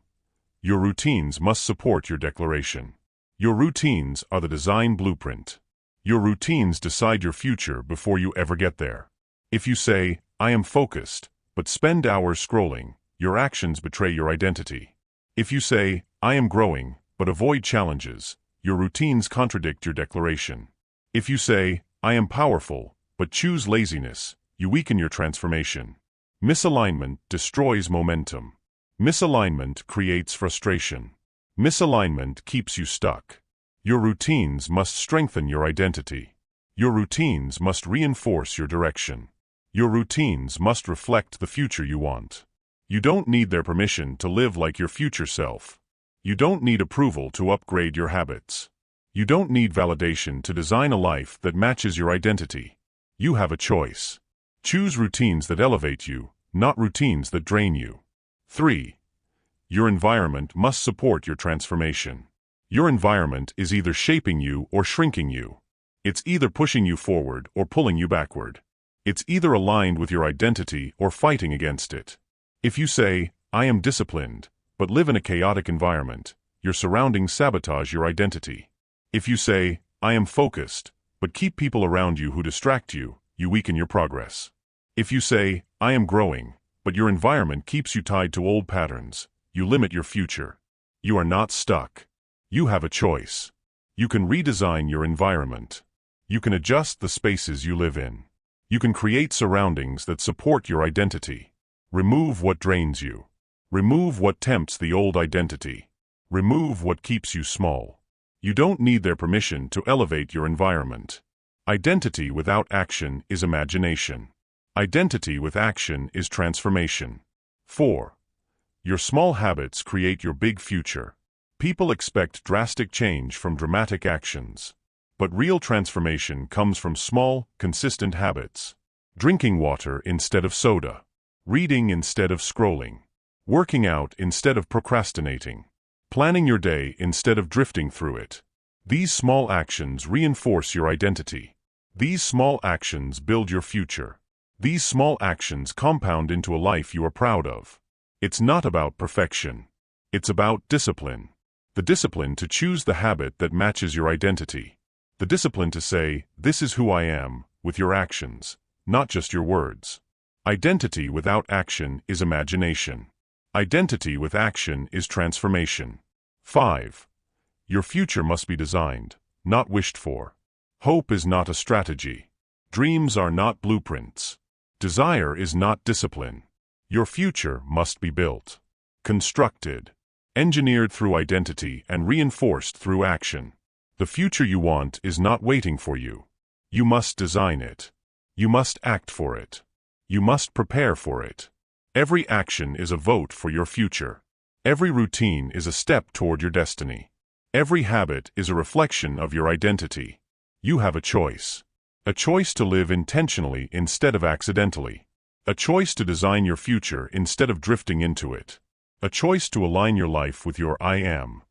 Your routines must support your declaration. Your routines are the design blueprint. Your routines decide your future before you ever get there. If you say, I am focused, but spend hours scrolling, your actions betray your identity. If you say, I am growing, but avoid challenges, your routines contradict your declaration. If you say, I am powerful, but choose laziness, you weaken your transformation. Misalignment destroys momentum. Misalignment creates frustration. Misalignment keeps you stuck. Your routines must strengthen your identity. Your routines must reinforce your direction. Your routines must reflect the future you want. You don't need their permission to live like your future self. You don't need approval to upgrade your habits. You don't need validation to design a life that matches your identity. You have a choice. Choose routines that elevate you, not routines that drain you. 3. Your environment must support your transformation. Your environment is either shaping you or shrinking you. It's either pushing you forward or pulling you backward. It's either aligned with your identity or fighting against it. If you say, I am disciplined, but live in a chaotic environment, your surroundings sabotage your identity. If you say, I am focused, but keep people around you who distract you, you weaken your progress. If you say, I am growing, but your environment keeps you tied to old patterns, you limit your future. You are not stuck. You have a choice. You can redesign your environment. You can adjust the spaces you live in. You can create surroundings that support your identity. Remove what drains you. Remove what tempts the old identity. Remove what keeps you small. You don't need their permission to elevate your environment. Identity without action is imagination. Identity with action is transformation. 4. Your small habits create your big future. People expect drastic change from dramatic actions. But real transformation comes from small, consistent habits. Drinking water instead of soda. Reading instead of scrolling. Working out instead of procrastinating. Planning your day instead of drifting through it. These small actions reinforce your identity. These small actions build your future. These small actions compound into a life you are proud of. It's not about perfection. It's about discipline. The discipline to choose the habit that matches your identity. The discipline to say, this is who I am, with your actions, not just your words. Identity without action is imagination. Identity with action is transformation. 5. Your future must be designed, not wished for. Hope is not a strategy. Dreams are not blueprints. Desire is not discipline. Your future must be built, constructed, engineered through identity and reinforced through action. The future you want is not waiting for you. You must design it. You must act for it. You must prepare for it. Every action is a vote for your future. Every routine is a step toward your destiny. Every habit is a reflection of your identity. You have a choice. A choice to live intentionally instead of accidentally. A choice to design your future instead of drifting into it. A choice to align your life with your I am.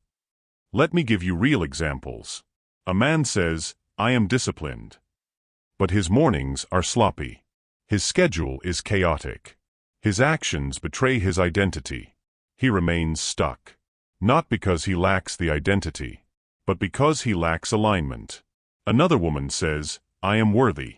Let me give you real examples. A man says, I am disciplined. But his mornings are sloppy. His schedule is chaotic. His actions betray his identity. He remains stuck. Not because he lacks the identity, but because he lacks alignment. Another woman says, I am worthy.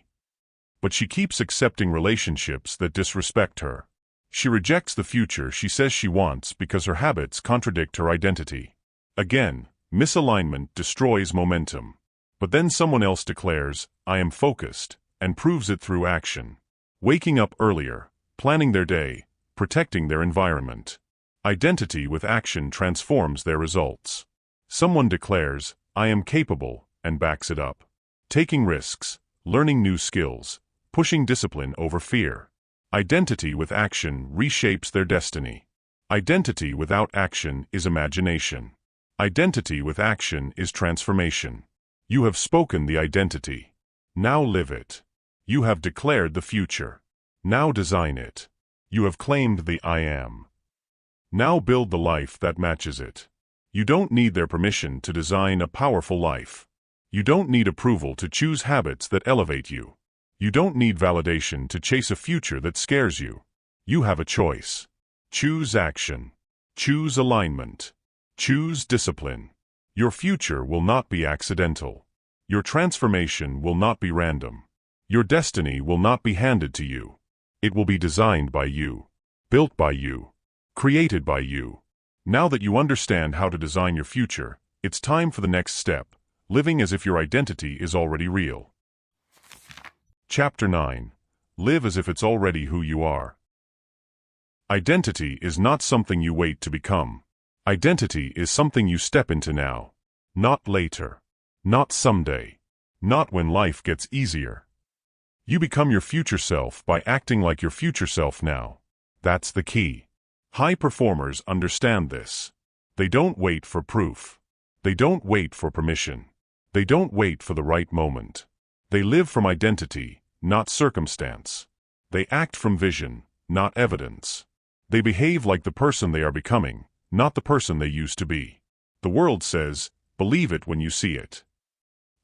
But she keeps accepting relationships that disrespect her. She rejects the future she says she wants because her habits contradict her identity. Again, misalignment destroys momentum. But then someone else declares, I am focused, and proves it through action. Waking up earlier, planning their day, protecting their environment. Identity with action transforms their results. Someone declares, I am capable, and backs it up. Taking risks, learning new skills, pushing discipline over fear. Identity with action reshapes their destiny. Identity without action is imagination. Identity with action is transformation. You have spoken the identity. Now live it. You have declared the future. Now design it. You have claimed the I am. Now build the life that matches it. You don't need their permission to design a powerful life. You don't need approval to choose habits that elevate you. You don't need validation to chase a future that scares you. You have a choice. Choose action. Choose alignment. Choose discipline. Your future will not be accidental. Your transformation will not be random. Your destiny will not be handed to you. It will be designed by you, built by you, created by you. Now that you understand how to design your future, it's time for the next step, living as if your identity is already real. Chapter 9. Live as if it's already who you are. Identity is not something you wait to become. Identity is something you step into now. Not later. Not someday. Not when life gets easier. You become your future self by acting like your future self now. That's the key. High performers understand this. They don't wait for proof. They don't wait for permission. They don't wait for the right moment. They live from identity, not circumstance. They act from vision, not evidence. They behave like the person they are becoming, not the person they used to be. The world says, believe it when you see it.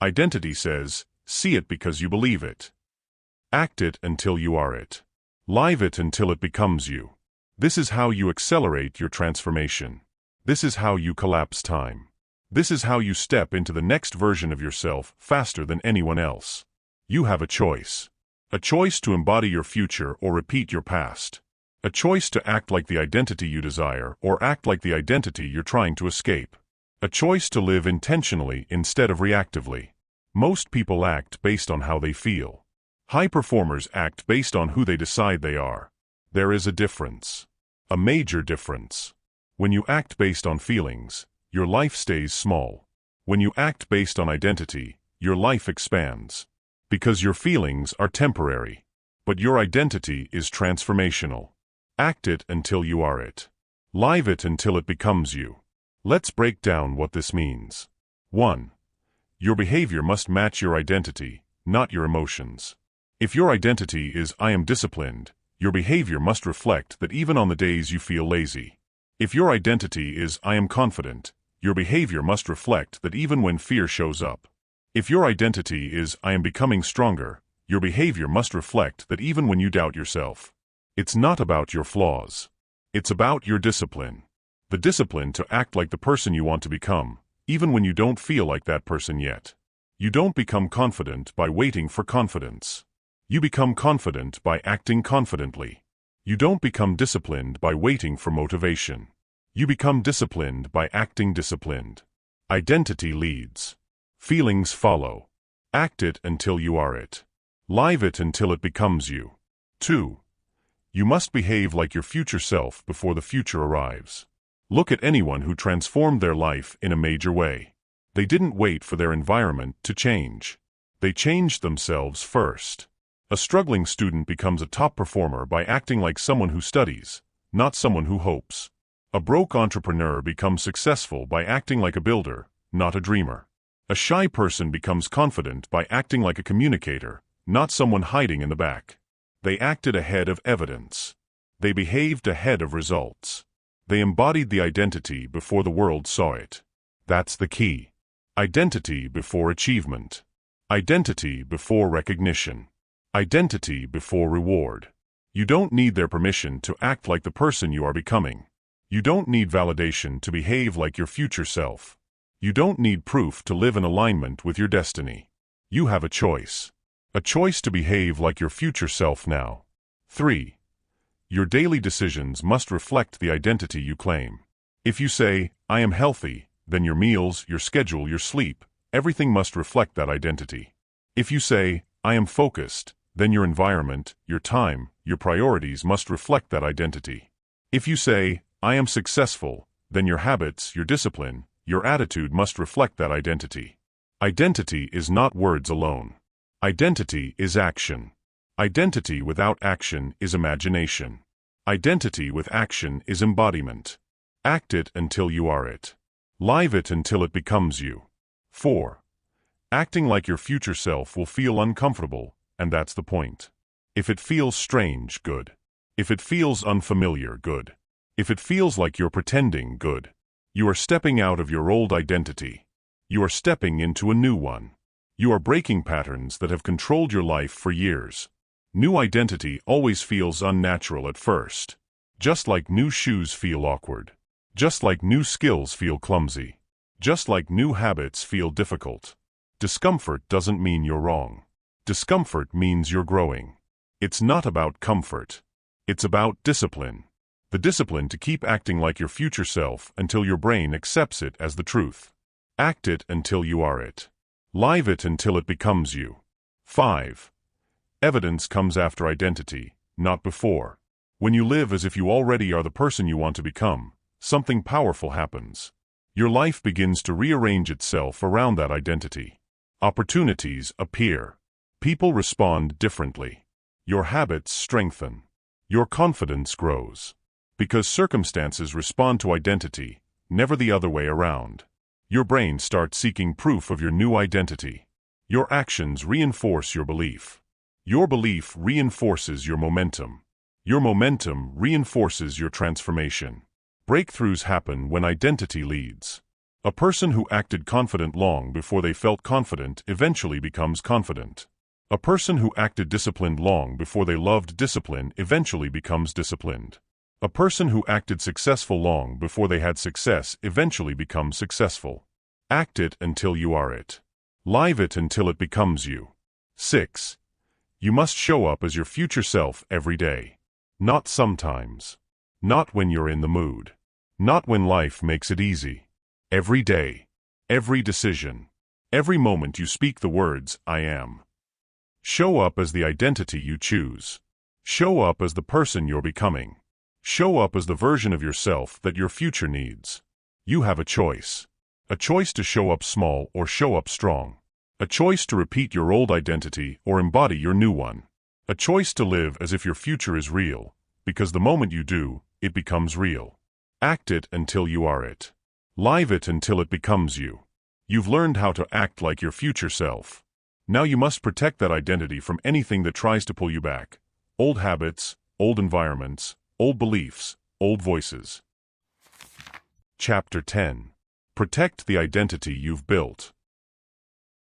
Identity says, see it because you believe it. Act it until you are it. Live it until it becomes you. This is how you accelerate your transformation. This is how you collapse time. This is how you step into the next version of yourself faster than anyone else. You have a choice. A choice to embody your future or repeat your past. A choice to act like the identity you desire or act like the identity you're trying to escape. A choice to live intentionally instead of reactively. Most people act based on how they feel. High performers act based on who they decide they are. There is a difference. A major difference. When you act based on feelings, your life stays small. When you act based on identity, your life expands. Because your feelings are temporary. But your identity is transformational. Act it until you are it. Live it until it becomes you. Let's break down what this means. 1. Your behavior must match your identity, not your emotions. If your identity is I am disciplined, your behavior must reflect that even on the days you feel lazy. If your identity is I am confident, your behavior must reflect that even when fear shows up. If your identity is I am becoming stronger, your behavior must reflect that even when you doubt yourself. It's not about your flaws. It's about your discipline. The discipline to act like the person you want to become, even when you don't feel like that person yet. You don't become confident by waiting for confidence. You become confident by acting confidently. You don't become disciplined by waiting for motivation. You become disciplined by acting disciplined. Identity leads. Feelings follow. Act it until you are it. Live it until it becomes you. 2. You must behave like your future self before the future arrives. Look at anyone who transformed their life in a major way. They didn't wait for their environment to change. They changed themselves first. A struggling student becomes a top performer by acting like someone who studies, not someone who hopes. A broke entrepreneur becomes successful by acting like a builder, not a dreamer. A shy person becomes confident by acting like a communicator, not someone hiding in the back. They acted ahead of evidence. They behaved ahead of results. They embodied the identity before the world saw it. That's the key. Identity before achievement. Identity before recognition. Identity before reward. You don't need their permission to act like the person you are becoming. You don't need validation to behave like your future self. You don't need proof to live in alignment with your destiny. You have a choice. A choice to behave like your future self now. 3. Your daily decisions must reflect the identity you claim. If you say, "I am healthy," then your meals, your schedule, your sleep, everything must reflect that identity. If you say, "I am focused," then your environment, your time, your priorities must reflect that identity. If you say, "I am successful," then your habits, your discipline, your attitude must reflect that identity. Identity is not words alone. Identity is action. Identity without action is imagination. Identity with action is embodiment. Act it until you are it. Live it until it becomes you. 4. Acting like your future self will feel uncomfortable, and that's the point. If it feels strange, good. If it feels unfamiliar, good. If it feels like you're pretending, good. You are stepping out of your old identity. You are stepping into a new one. You are breaking patterns that have controlled your life for years. New identity always feels unnatural at first. Just like new shoes feel awkward. Just like new skills feel clumsy. Just like new habits feel difficult. Discomfort doesn't mean you're wrong. Discomfort means you're growing. It's not about comfort. It's about discipline. The discipline to keep acting like your future self until your brain accepts it as the truth. Act it until you are it. Live it until it becomes you. 5. Evidence comes after identity, not before. When you live as if you already are the person you want to become, something powerful happens. Your life begins to rearrange itself around that identity. Opportunities appear. People respond differently. Your habits strengthen. Your confidence grows. Because circumstances respond to identity, never the other way around. Your brain starts seeking proof of your new identity. Your actions reinforce your belief. Your belief reinforces your momentum. Your momentum reinforces your transformation. Breakthroughs happen when identity leads. A person who acted confident long before they felt confident eventually becomes confident. A person who acted disciplined long before they loved discipline eventually becomes disciplined. A person who acted successful long before they had success eventually becomes successful. Act it until you are it. Live it until it becomes you. 6. You must show up as your future self every day. Not sometimes. Not when you're in the mood. Not when life makes it easy. Every day. Every decision. Every moment you speak the words, "I am." Show up as the identity you choose. Show up as the person you're becoming. Show up as the version of yourself that your future needs. You have a choice. A choice to show up small or show up strong. A choice to repeat your old identity or embody your new one. A choice to live as if your future is real, because the moment you do, it becomes real. Act it until you are it. Live it until it becomes you. You've learned how to act like your future self. Now you must protect that identity from anything that tries to pull you back. Old habits, old environments, old beliefs, old voices. Chapter 10. Protect the identity you've built.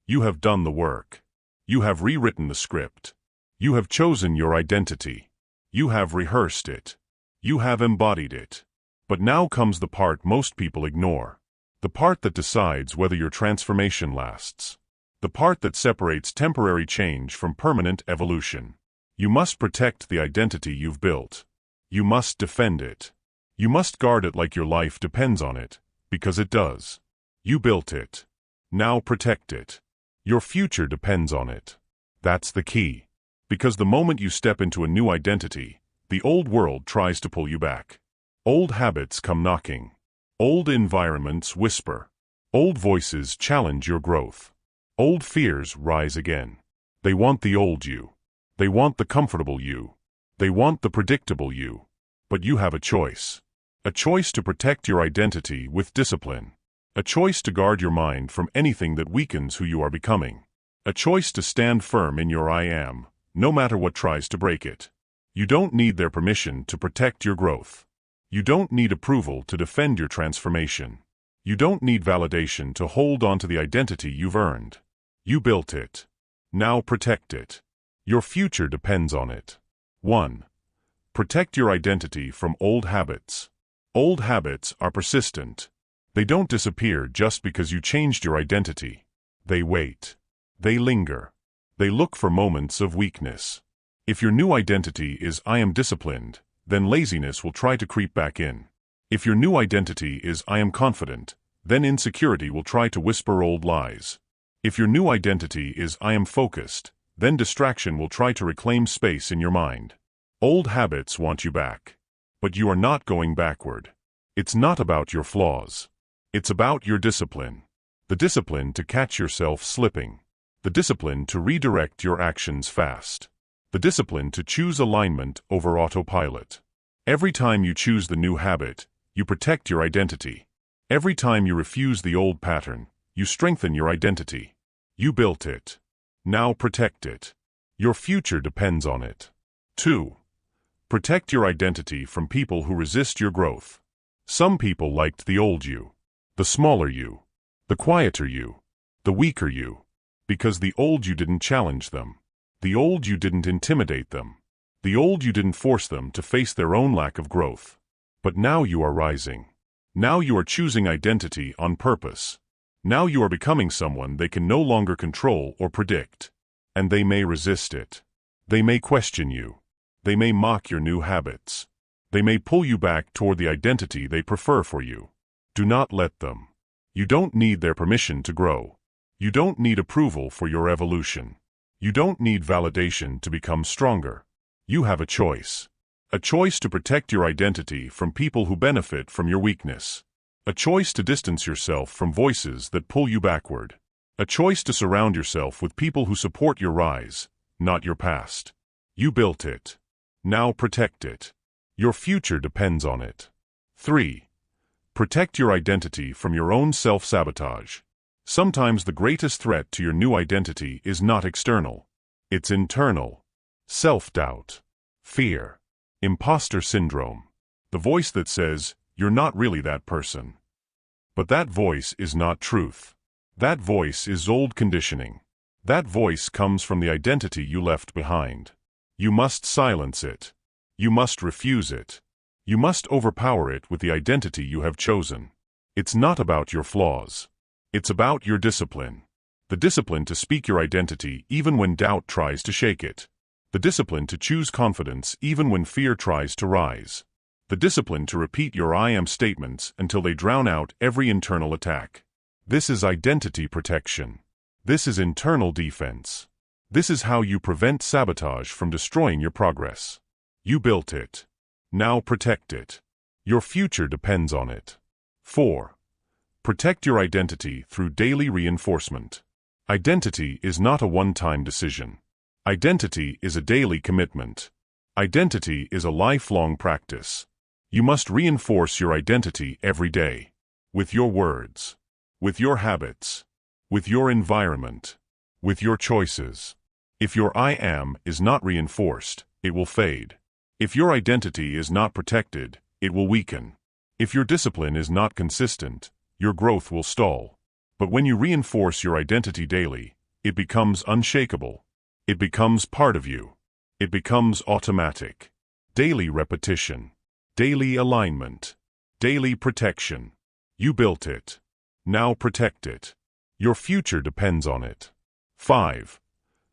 You have done the work. You have rewritten the script. You have chosen your identity. You have rehearsed it. You have embodied it. But now comes the part most people ignore. The part that decides whether your transformation lasts. The part that separates temporary change from permanent evolution. You must protect the identity you've built. You must defend it. You must guard it like your life depends on it, because it does. You built it. Now protect it. Your future depends on it. That's the key. Because the moment you step into a new identity, the old world tries to pull you back. Old habits come knocking. Old environments whisper. Old voices challenge your growth. Old fears rise again. They want the old you. They want the comfortable you. They want the predictable you. But you have a choice. A choice to protect your identity with discipline. A choice to guard your mind from anything that weakens who you are becoming. A choice to stand firm in your I am, no matter what tries to break it. You don't need their permission to protect your growth. You don't need approval to defend your transformation. You don't need validation to hold on to the identity you've earned. You built it. Now protect it. Your future depends on it. 1. Protect your identity from old habits. Old habits are persistent. They don't disappear just because you changed your identity. They wait. They linger. They look for moments of weakness. If your new identity is "I am disciplined," then laziness will try to creep back in. If your new identity is "I am confident," then insecurity will try to whisper old lies. If your new identity is "I am focused," then distraction will try to reclaim space in your mind. Old habits want you back. But you are not going backward. It's not about your flaws. It's about your discipline. The discipline to catch yourself slipping. The discipline to redirect your actions fast. The discipline to choose alignment over autopilot. Every time you choose the new habit, you protect your identity. Every time you refuse the old pattern, you strengthen your identity. You built it. Now protect it. Your future depends on it. 2. Protect your identity from people who resist your growth. Some people liked the old you, the smaller you, the quieter you, the weaker you, because the old you didn't challenge them. The old you didn't intimidate them. The old you didn't force them to face their own lack of growth. But now you are rising. Now you are choosing identity on purpose. Now you are becoming someone they can no longer control or predict. And they may resist it. They may question you. They may mock your new habits. They may pull you back toward the identity they prefer for you. Do not let them. You don't need their permission to grow. You don't need approval for your evolution. You don't need validation to become stronger. You have a choice. A choice to protect your identity from people who benefit from your weakness. A choice to distance yourself from voices that pull you backward. A choice to surround yourself with people who support your rise, not your past. You built it. Now protect it. Your future depends on it. 3. Protect your identity from your own self-sabotage. Sometimes the greatest threat to your new identity is not external. It's internal. Self-doubt. Fear. Imposter syndrome. The voice that says, "You're not really that person." But that voice is not truth. That voice is old conditioning. That voice comes from the identity you left behind. You must silence it. You must refuse it. You must overpower it with the identity you have chosen. It's not about your flaws. It's about your discipline. The discipline to speak your identity even when doubt tries to shake it. The discipline to choose confidence even when fear tries to rise. The discipline to repeat your "I am" statements until they drown out every internal attack. This is identity protection. This is internal defense. This is how you prevent sabotage from destroying your progress. You built it. Now protect it. Your future depends on it. 4. Protect your identity through daily reinforcement. Identity is not a one-time decision. Identity is a daily commitment. Identity is a lifelong practice. You must reinforce your identity every day. With your words. With your habits. With your environment. With your choices. If your "I am" is not reinforced, it will fade. If your identity is not protected, it will weaken. If your discipline is not consistent, your growth will stall. But when you reinforce your identity daily, it becomes unshakable. It becomes part of you. It becomes automatic. Daily repetition. Daily alignment. Daily protection. You built it. Now protect it. Your future depends on it. 5.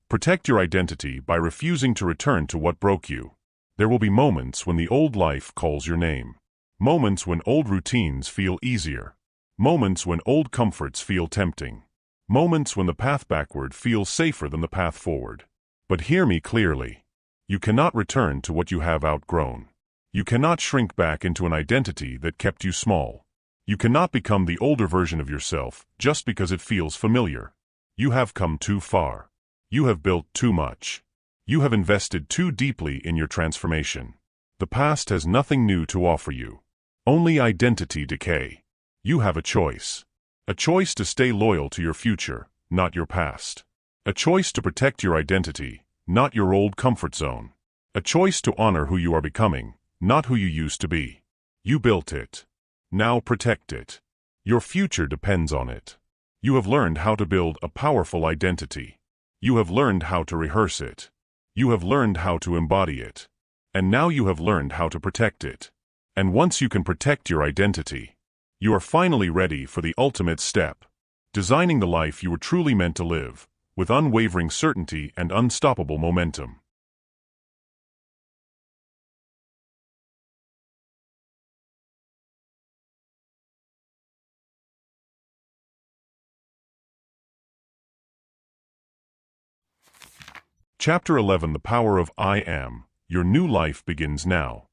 Protect your identity by refusing to return to what broke you. There will be moments when the old life calls your name. Moments when old routines feel easier. Moments when old comforts feel tempting. Moments when the path backward feels safer than the path forward. But hear me clearly. You cannot return to what you have outgrown. You cannot shrink back into an identity that kept you small. You cannot become the older version of yourself just because it feels familiar. You have come too far. You have built too much. You have invested too deeply in your transformation. The past has nothing new to offer you. Only identity decay. You have a choice. A choice to stay loyal to your future, not your past. A choice to protect your identity, not your old comfort zone. A choice to honor who you are becoming, not who you used to be. You built it. Now protect it. Your future depends on it. You have learned how to build a powerful identity. You have learned how to rehearse it. You have learned how to embody it. And now you have learned how to protect it. And once you can protect your identity, you are finally ready for the ultimate step, designing the life you were truly meant to live, with unwavering certainty and unstoppable momentum. Chapter 11: The Power of I Am. Your new life begins now.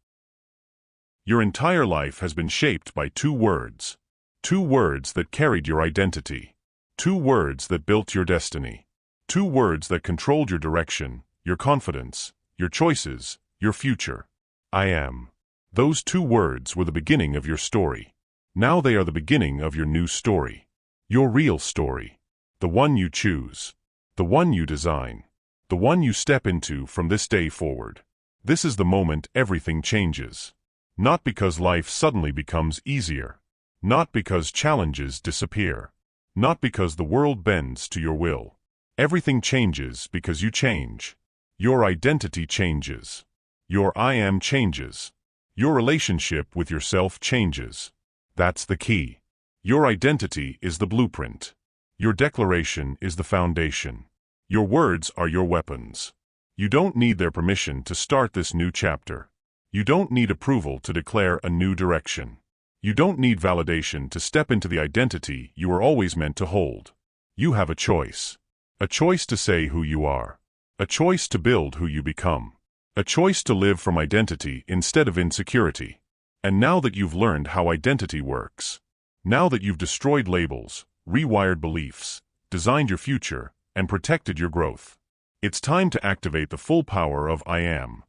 Your entire life has been shaped by two words that carried your identity, two words that built your destiny, two words that controlled your direction, your confidence, your choices, your future. I am. Those two words were the beginning of your story. Now they are the beginning of your new story. Your real story. The one you choose. The one you design. The one you step into from this day forward. This is the moment everything changes. Not because life suddenly becomes easier. Not because challenges disappear. Not because the world bends to your will. Everything changes because you change. Your identity changes. Your I am changes. Your relationship with yourself changes. That's the key. Your identity is the blueprint. Your declaration is the foundation. Your words are your weapons. You don't need their permission to start this new chapter. You don't need approval to declare a new direction. You don't need validation to step into the identity you were always meant to hold. You have a choice. A choice to say who you are. A choice to build who you become. A choice to live from identity instead of insecurity. And now that you've learned how identity works, now that you've destroyed labels, rewired beliefs, designed your future, and protected your growth, it's time to activate the full power of I am.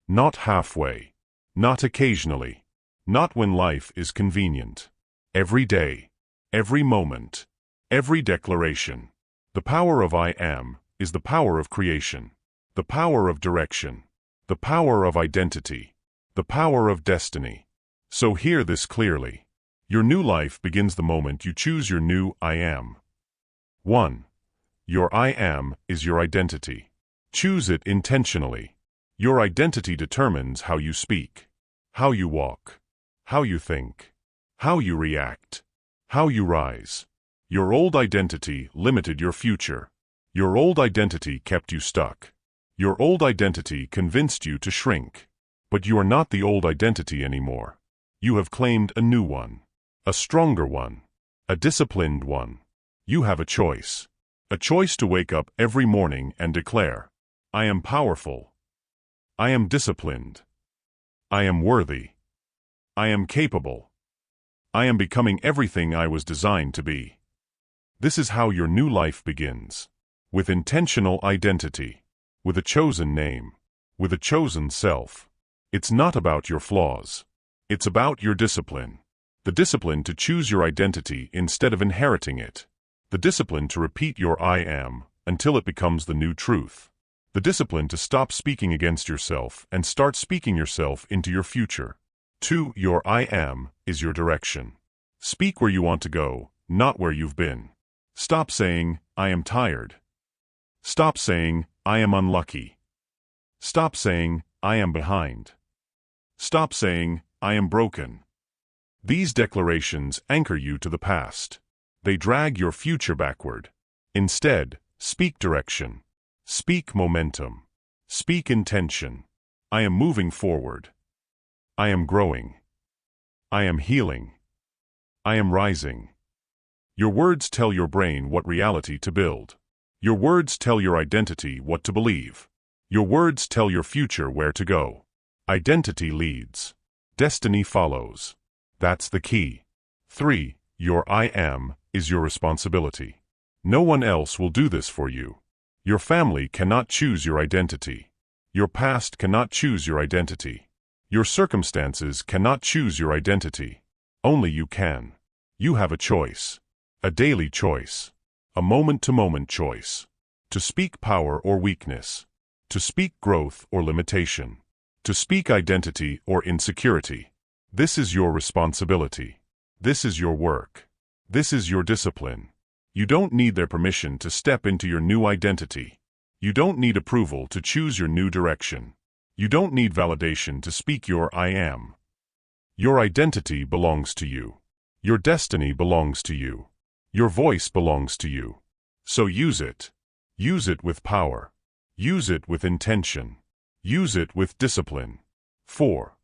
Not halfway. Not occasionally. Not when life is convenient. Every day. Every moment. Every declaration. The power of I am is the power of creation. The power of direction. The power of identity. The power of destiny. So hear this clearly. Your new life begins the moment you choose your new I am. 1. Your I am is your identity. Choose it intentionally. Your identity determines how you speak, how you walk, how you think, how you react, how you rise. Your old identity limited your future. Your old identity kept you stuck. Your old identity convinced you to shrink. But you are not the old identity anymore. You have claimed a new one, a stronger one, a disciplined one. You have a choice. A choice to wake up every morning and declare, I am powerful. I am disciplined. I am worthy. I am capable. I am becoming everything I was designed to be. This is how your new life begins. With intentional identity. With a chosen name. With a chosen self. It's not about your flaws. It's about your discipline. The discipline to choose your identity instead of inheriting it. The discipline to repeat your I am until it becomes the new truth. The discipline to stop speaking against yourself and start speaking yourself into your future. 2. Your I am is your direction. Speak where you want to go, not where you've been. Stop saying, I am tired. Stop saying, I am unlucky. Stop saying, I am behind. Stop saying, I am broken. These declarations anchor you to the past. They drag your future backward. Instead, speak direction. Speak momentum. Speak intention. I am moving forward. I am growing. I am healing. I am rising. Your words tell your brain what reality to build. Your words tell your identity what to believe. Your words tell your future where to go. Identity leads. Destiny follows. That's the key. 3. Your I am is your responsibility. No one else will do this for you. Your family cannot choose your identity. Your past cannot choose your identity. Your circumstances cannot choose your identity. Only you can. You have a choice. A daily choice. A moment-to-moment choice. To speak power or weakness. To speak growth or limitation. To speak identity or insecurity. This is your responsibility. This is your work. This is your discipline. You don't need their permission to step into your new identity. You don't need approval to choose your new direction. You don't need validation to speak your I am. Your identity belongs to you. Your destiny belongs to you. Your voice belongs to you. So use it. Use it with power. Use it with intention. Use it with discipline. 4.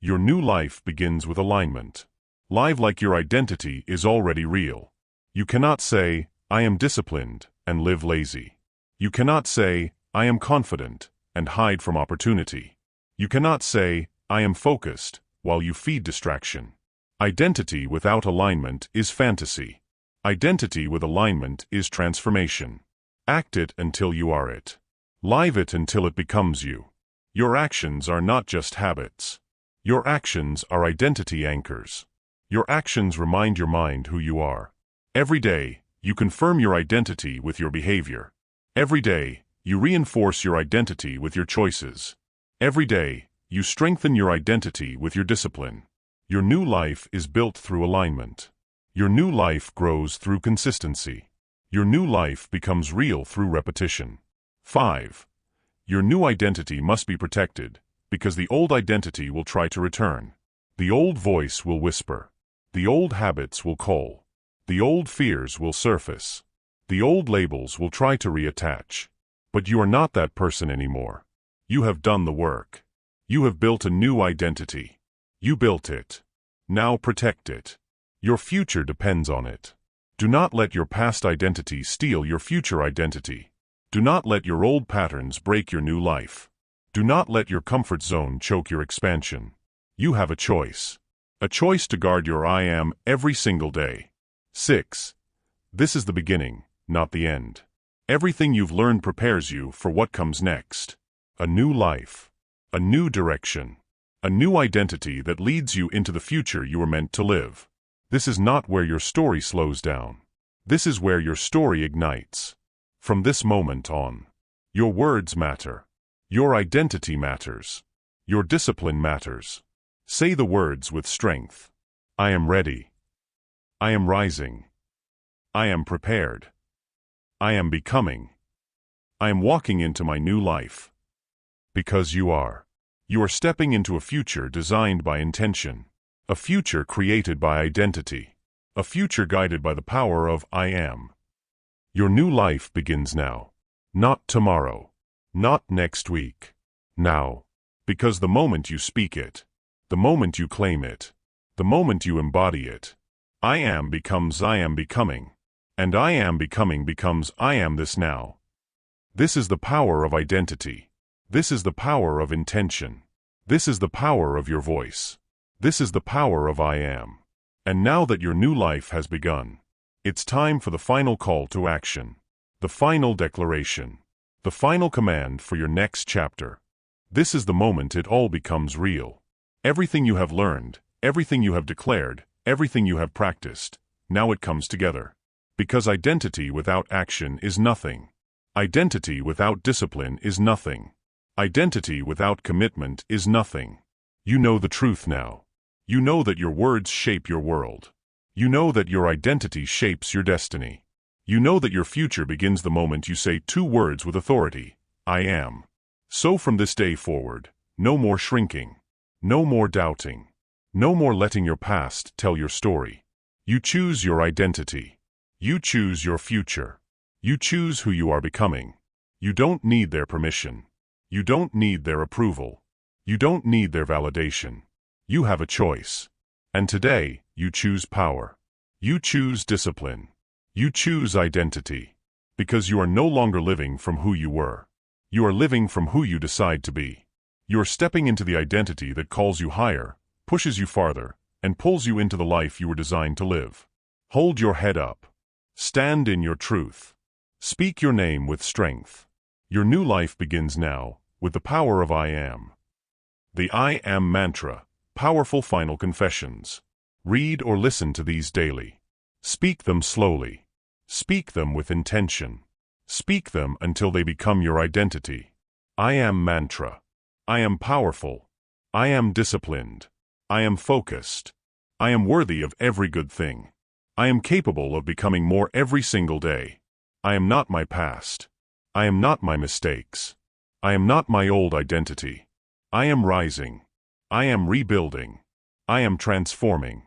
Your new life begins with alignment. Live like your identity is already real. You cannot say, I am disciplined, and live lazy. You cannot say, I am confident, and hide from opportunity. You cannot say, I am focused, while you feed distraction. Identity without alignment is fantasy. Identity with alignment is transformation. Act it until you are it. Live it until it becomes you. Your actions are not just habits. Your actions are identity anchors. Your actions remind your mind who you are. Every day, you confirm your identity with your behavior. Every day, you reinforce your identity with your choices. Every day, you strengthen your identity with your discipline. Your new life is built through alignment. Your new life grows through consistency. Your new life becomes real through repetition. 5. Your new identity must be protected, because the old identity will try to return. The old voice will whisper. The old habits will call. The old fears will surface. The old labels will try to reattach. But you are not that person anymore. You have done the work. You have built a new identity. You built it. Now protect it. Your future depends on it. Do not let your past identity steal your future identity. Do not let your old patterns break your new life. Do not let your comfort zone choke your expansion. You have a choice. A choice to guard your I am every single day. 6. This is the beginning, not the end. Everything you've learned prepares you for what comes next. A new life. A new direction. A new identity that leads you into the future you were meant to live. This is not where your story slows down. This is where your story ignites. From this moment on, your words matter. Your identity matters. Your discipline matters. Say the words with strength. I am ready. I am rising. I am prepared. I am becoming. I am walking into my new life. Because you are. You are stepping into a future designed by intention. A future created by identity. A future guided by the power of I am. Your new life begins now. Not tomorrow. Not next week. Now. Because the moment you speak it, the moment you claim it, the moment you embody it, I am becomes I am becoming. And I am becoming becomes I am this now. This is the power of identity. This is the power of intention. This is the power of your voice. This is the power of I am. And now that your new life has begun, it's time for the final call to action. The final declaration. The final command for your next chapter. This is the moment it all becomes real. Everything you have learned, everything you have declared, everything you have practiced, now it comes together. Because identity without action is nothing. Identity without discipline is nothing. Identity without commitment is nothing. You know the truth now. You know that your words shape your world. You know that your identity shapes your destiny. You know that your future begins the moment you say 2 words with authority. I am. So from this day forward, no more shrinking. No more doubting. No more letting your past tell your story. You choose your identity. You choose your future. You choose who you are becoming. You don't need their permission. You don't need their approval. You don't need their validation. You have a choice. And today, you choose power. You choose discipline. You choose identity. Because you are no longer living from who you were. You are living from who you decide to be. You are stepping into the identity that calls you higher, pushes you farther, and pulls you into the life you were designed to live. Hold your head up. Stand in your truth. Speak your name with strength. Your new life begins now, with the power of I am. The I am mantra, powerful final confessions. Read or listen to these daily. Speak them slowly. Speak them with intention. Speak them until they become your identity. I am mantra. I am powerful. I am disciplined. I am focused. I am worthy of every good thing. I am capable of becoming more every single day. I am not my past. I am not my mistakes. I am not my old identity. I am rising. I am rebuilding. I am transforming.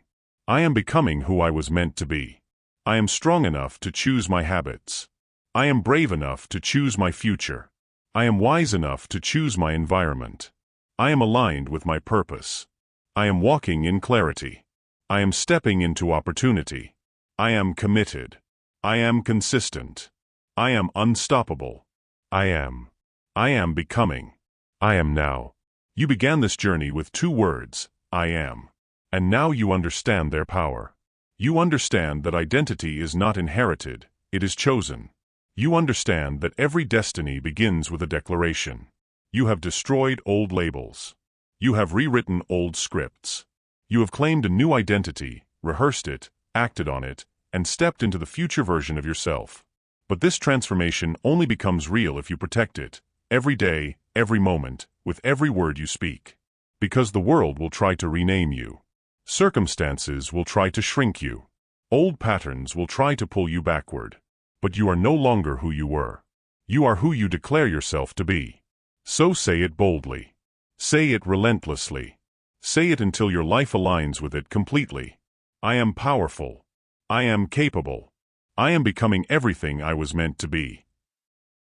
I am becoming who I was meant to be. I am strong enough to choose my habits. I am brave enough to choose my future. I am wise enough to choose my environment. I am aligned with my purpose. I am walking in clarity. I am stepping into opportunity. I am committed. I am consistent. I am unstoppable. I am becoming. I am now. You began this journey with 2 words, I am. And now you understand their power. You understand that identity is not inherited, it is chosen. You understand that every destiny begins with a declaration. You have destroyed old labels. You have rewritten old scripts. You have claimed a new identity, rehearsed it, acted on it, and stepped into the future version of yourself. But this transformation only becomes real if you protect it, every day, every moment, with every word you speak. Because the world will try to rename you. Circumstances will try to shrink you. Old patterns will try to pull you backward. But you are no longer who you were. You are who you declare yourself to be. So say it boldly. Say it relentlessly. Say it until your life aligns with it completely. I am powerful. I am capable. I am becoming everything I was meant to be.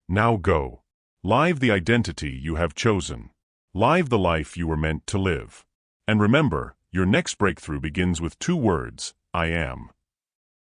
Now go. Live the identity you have chosen. Live the life you were meant to live. And remember, your next breakthrough begins with 2 words, I am.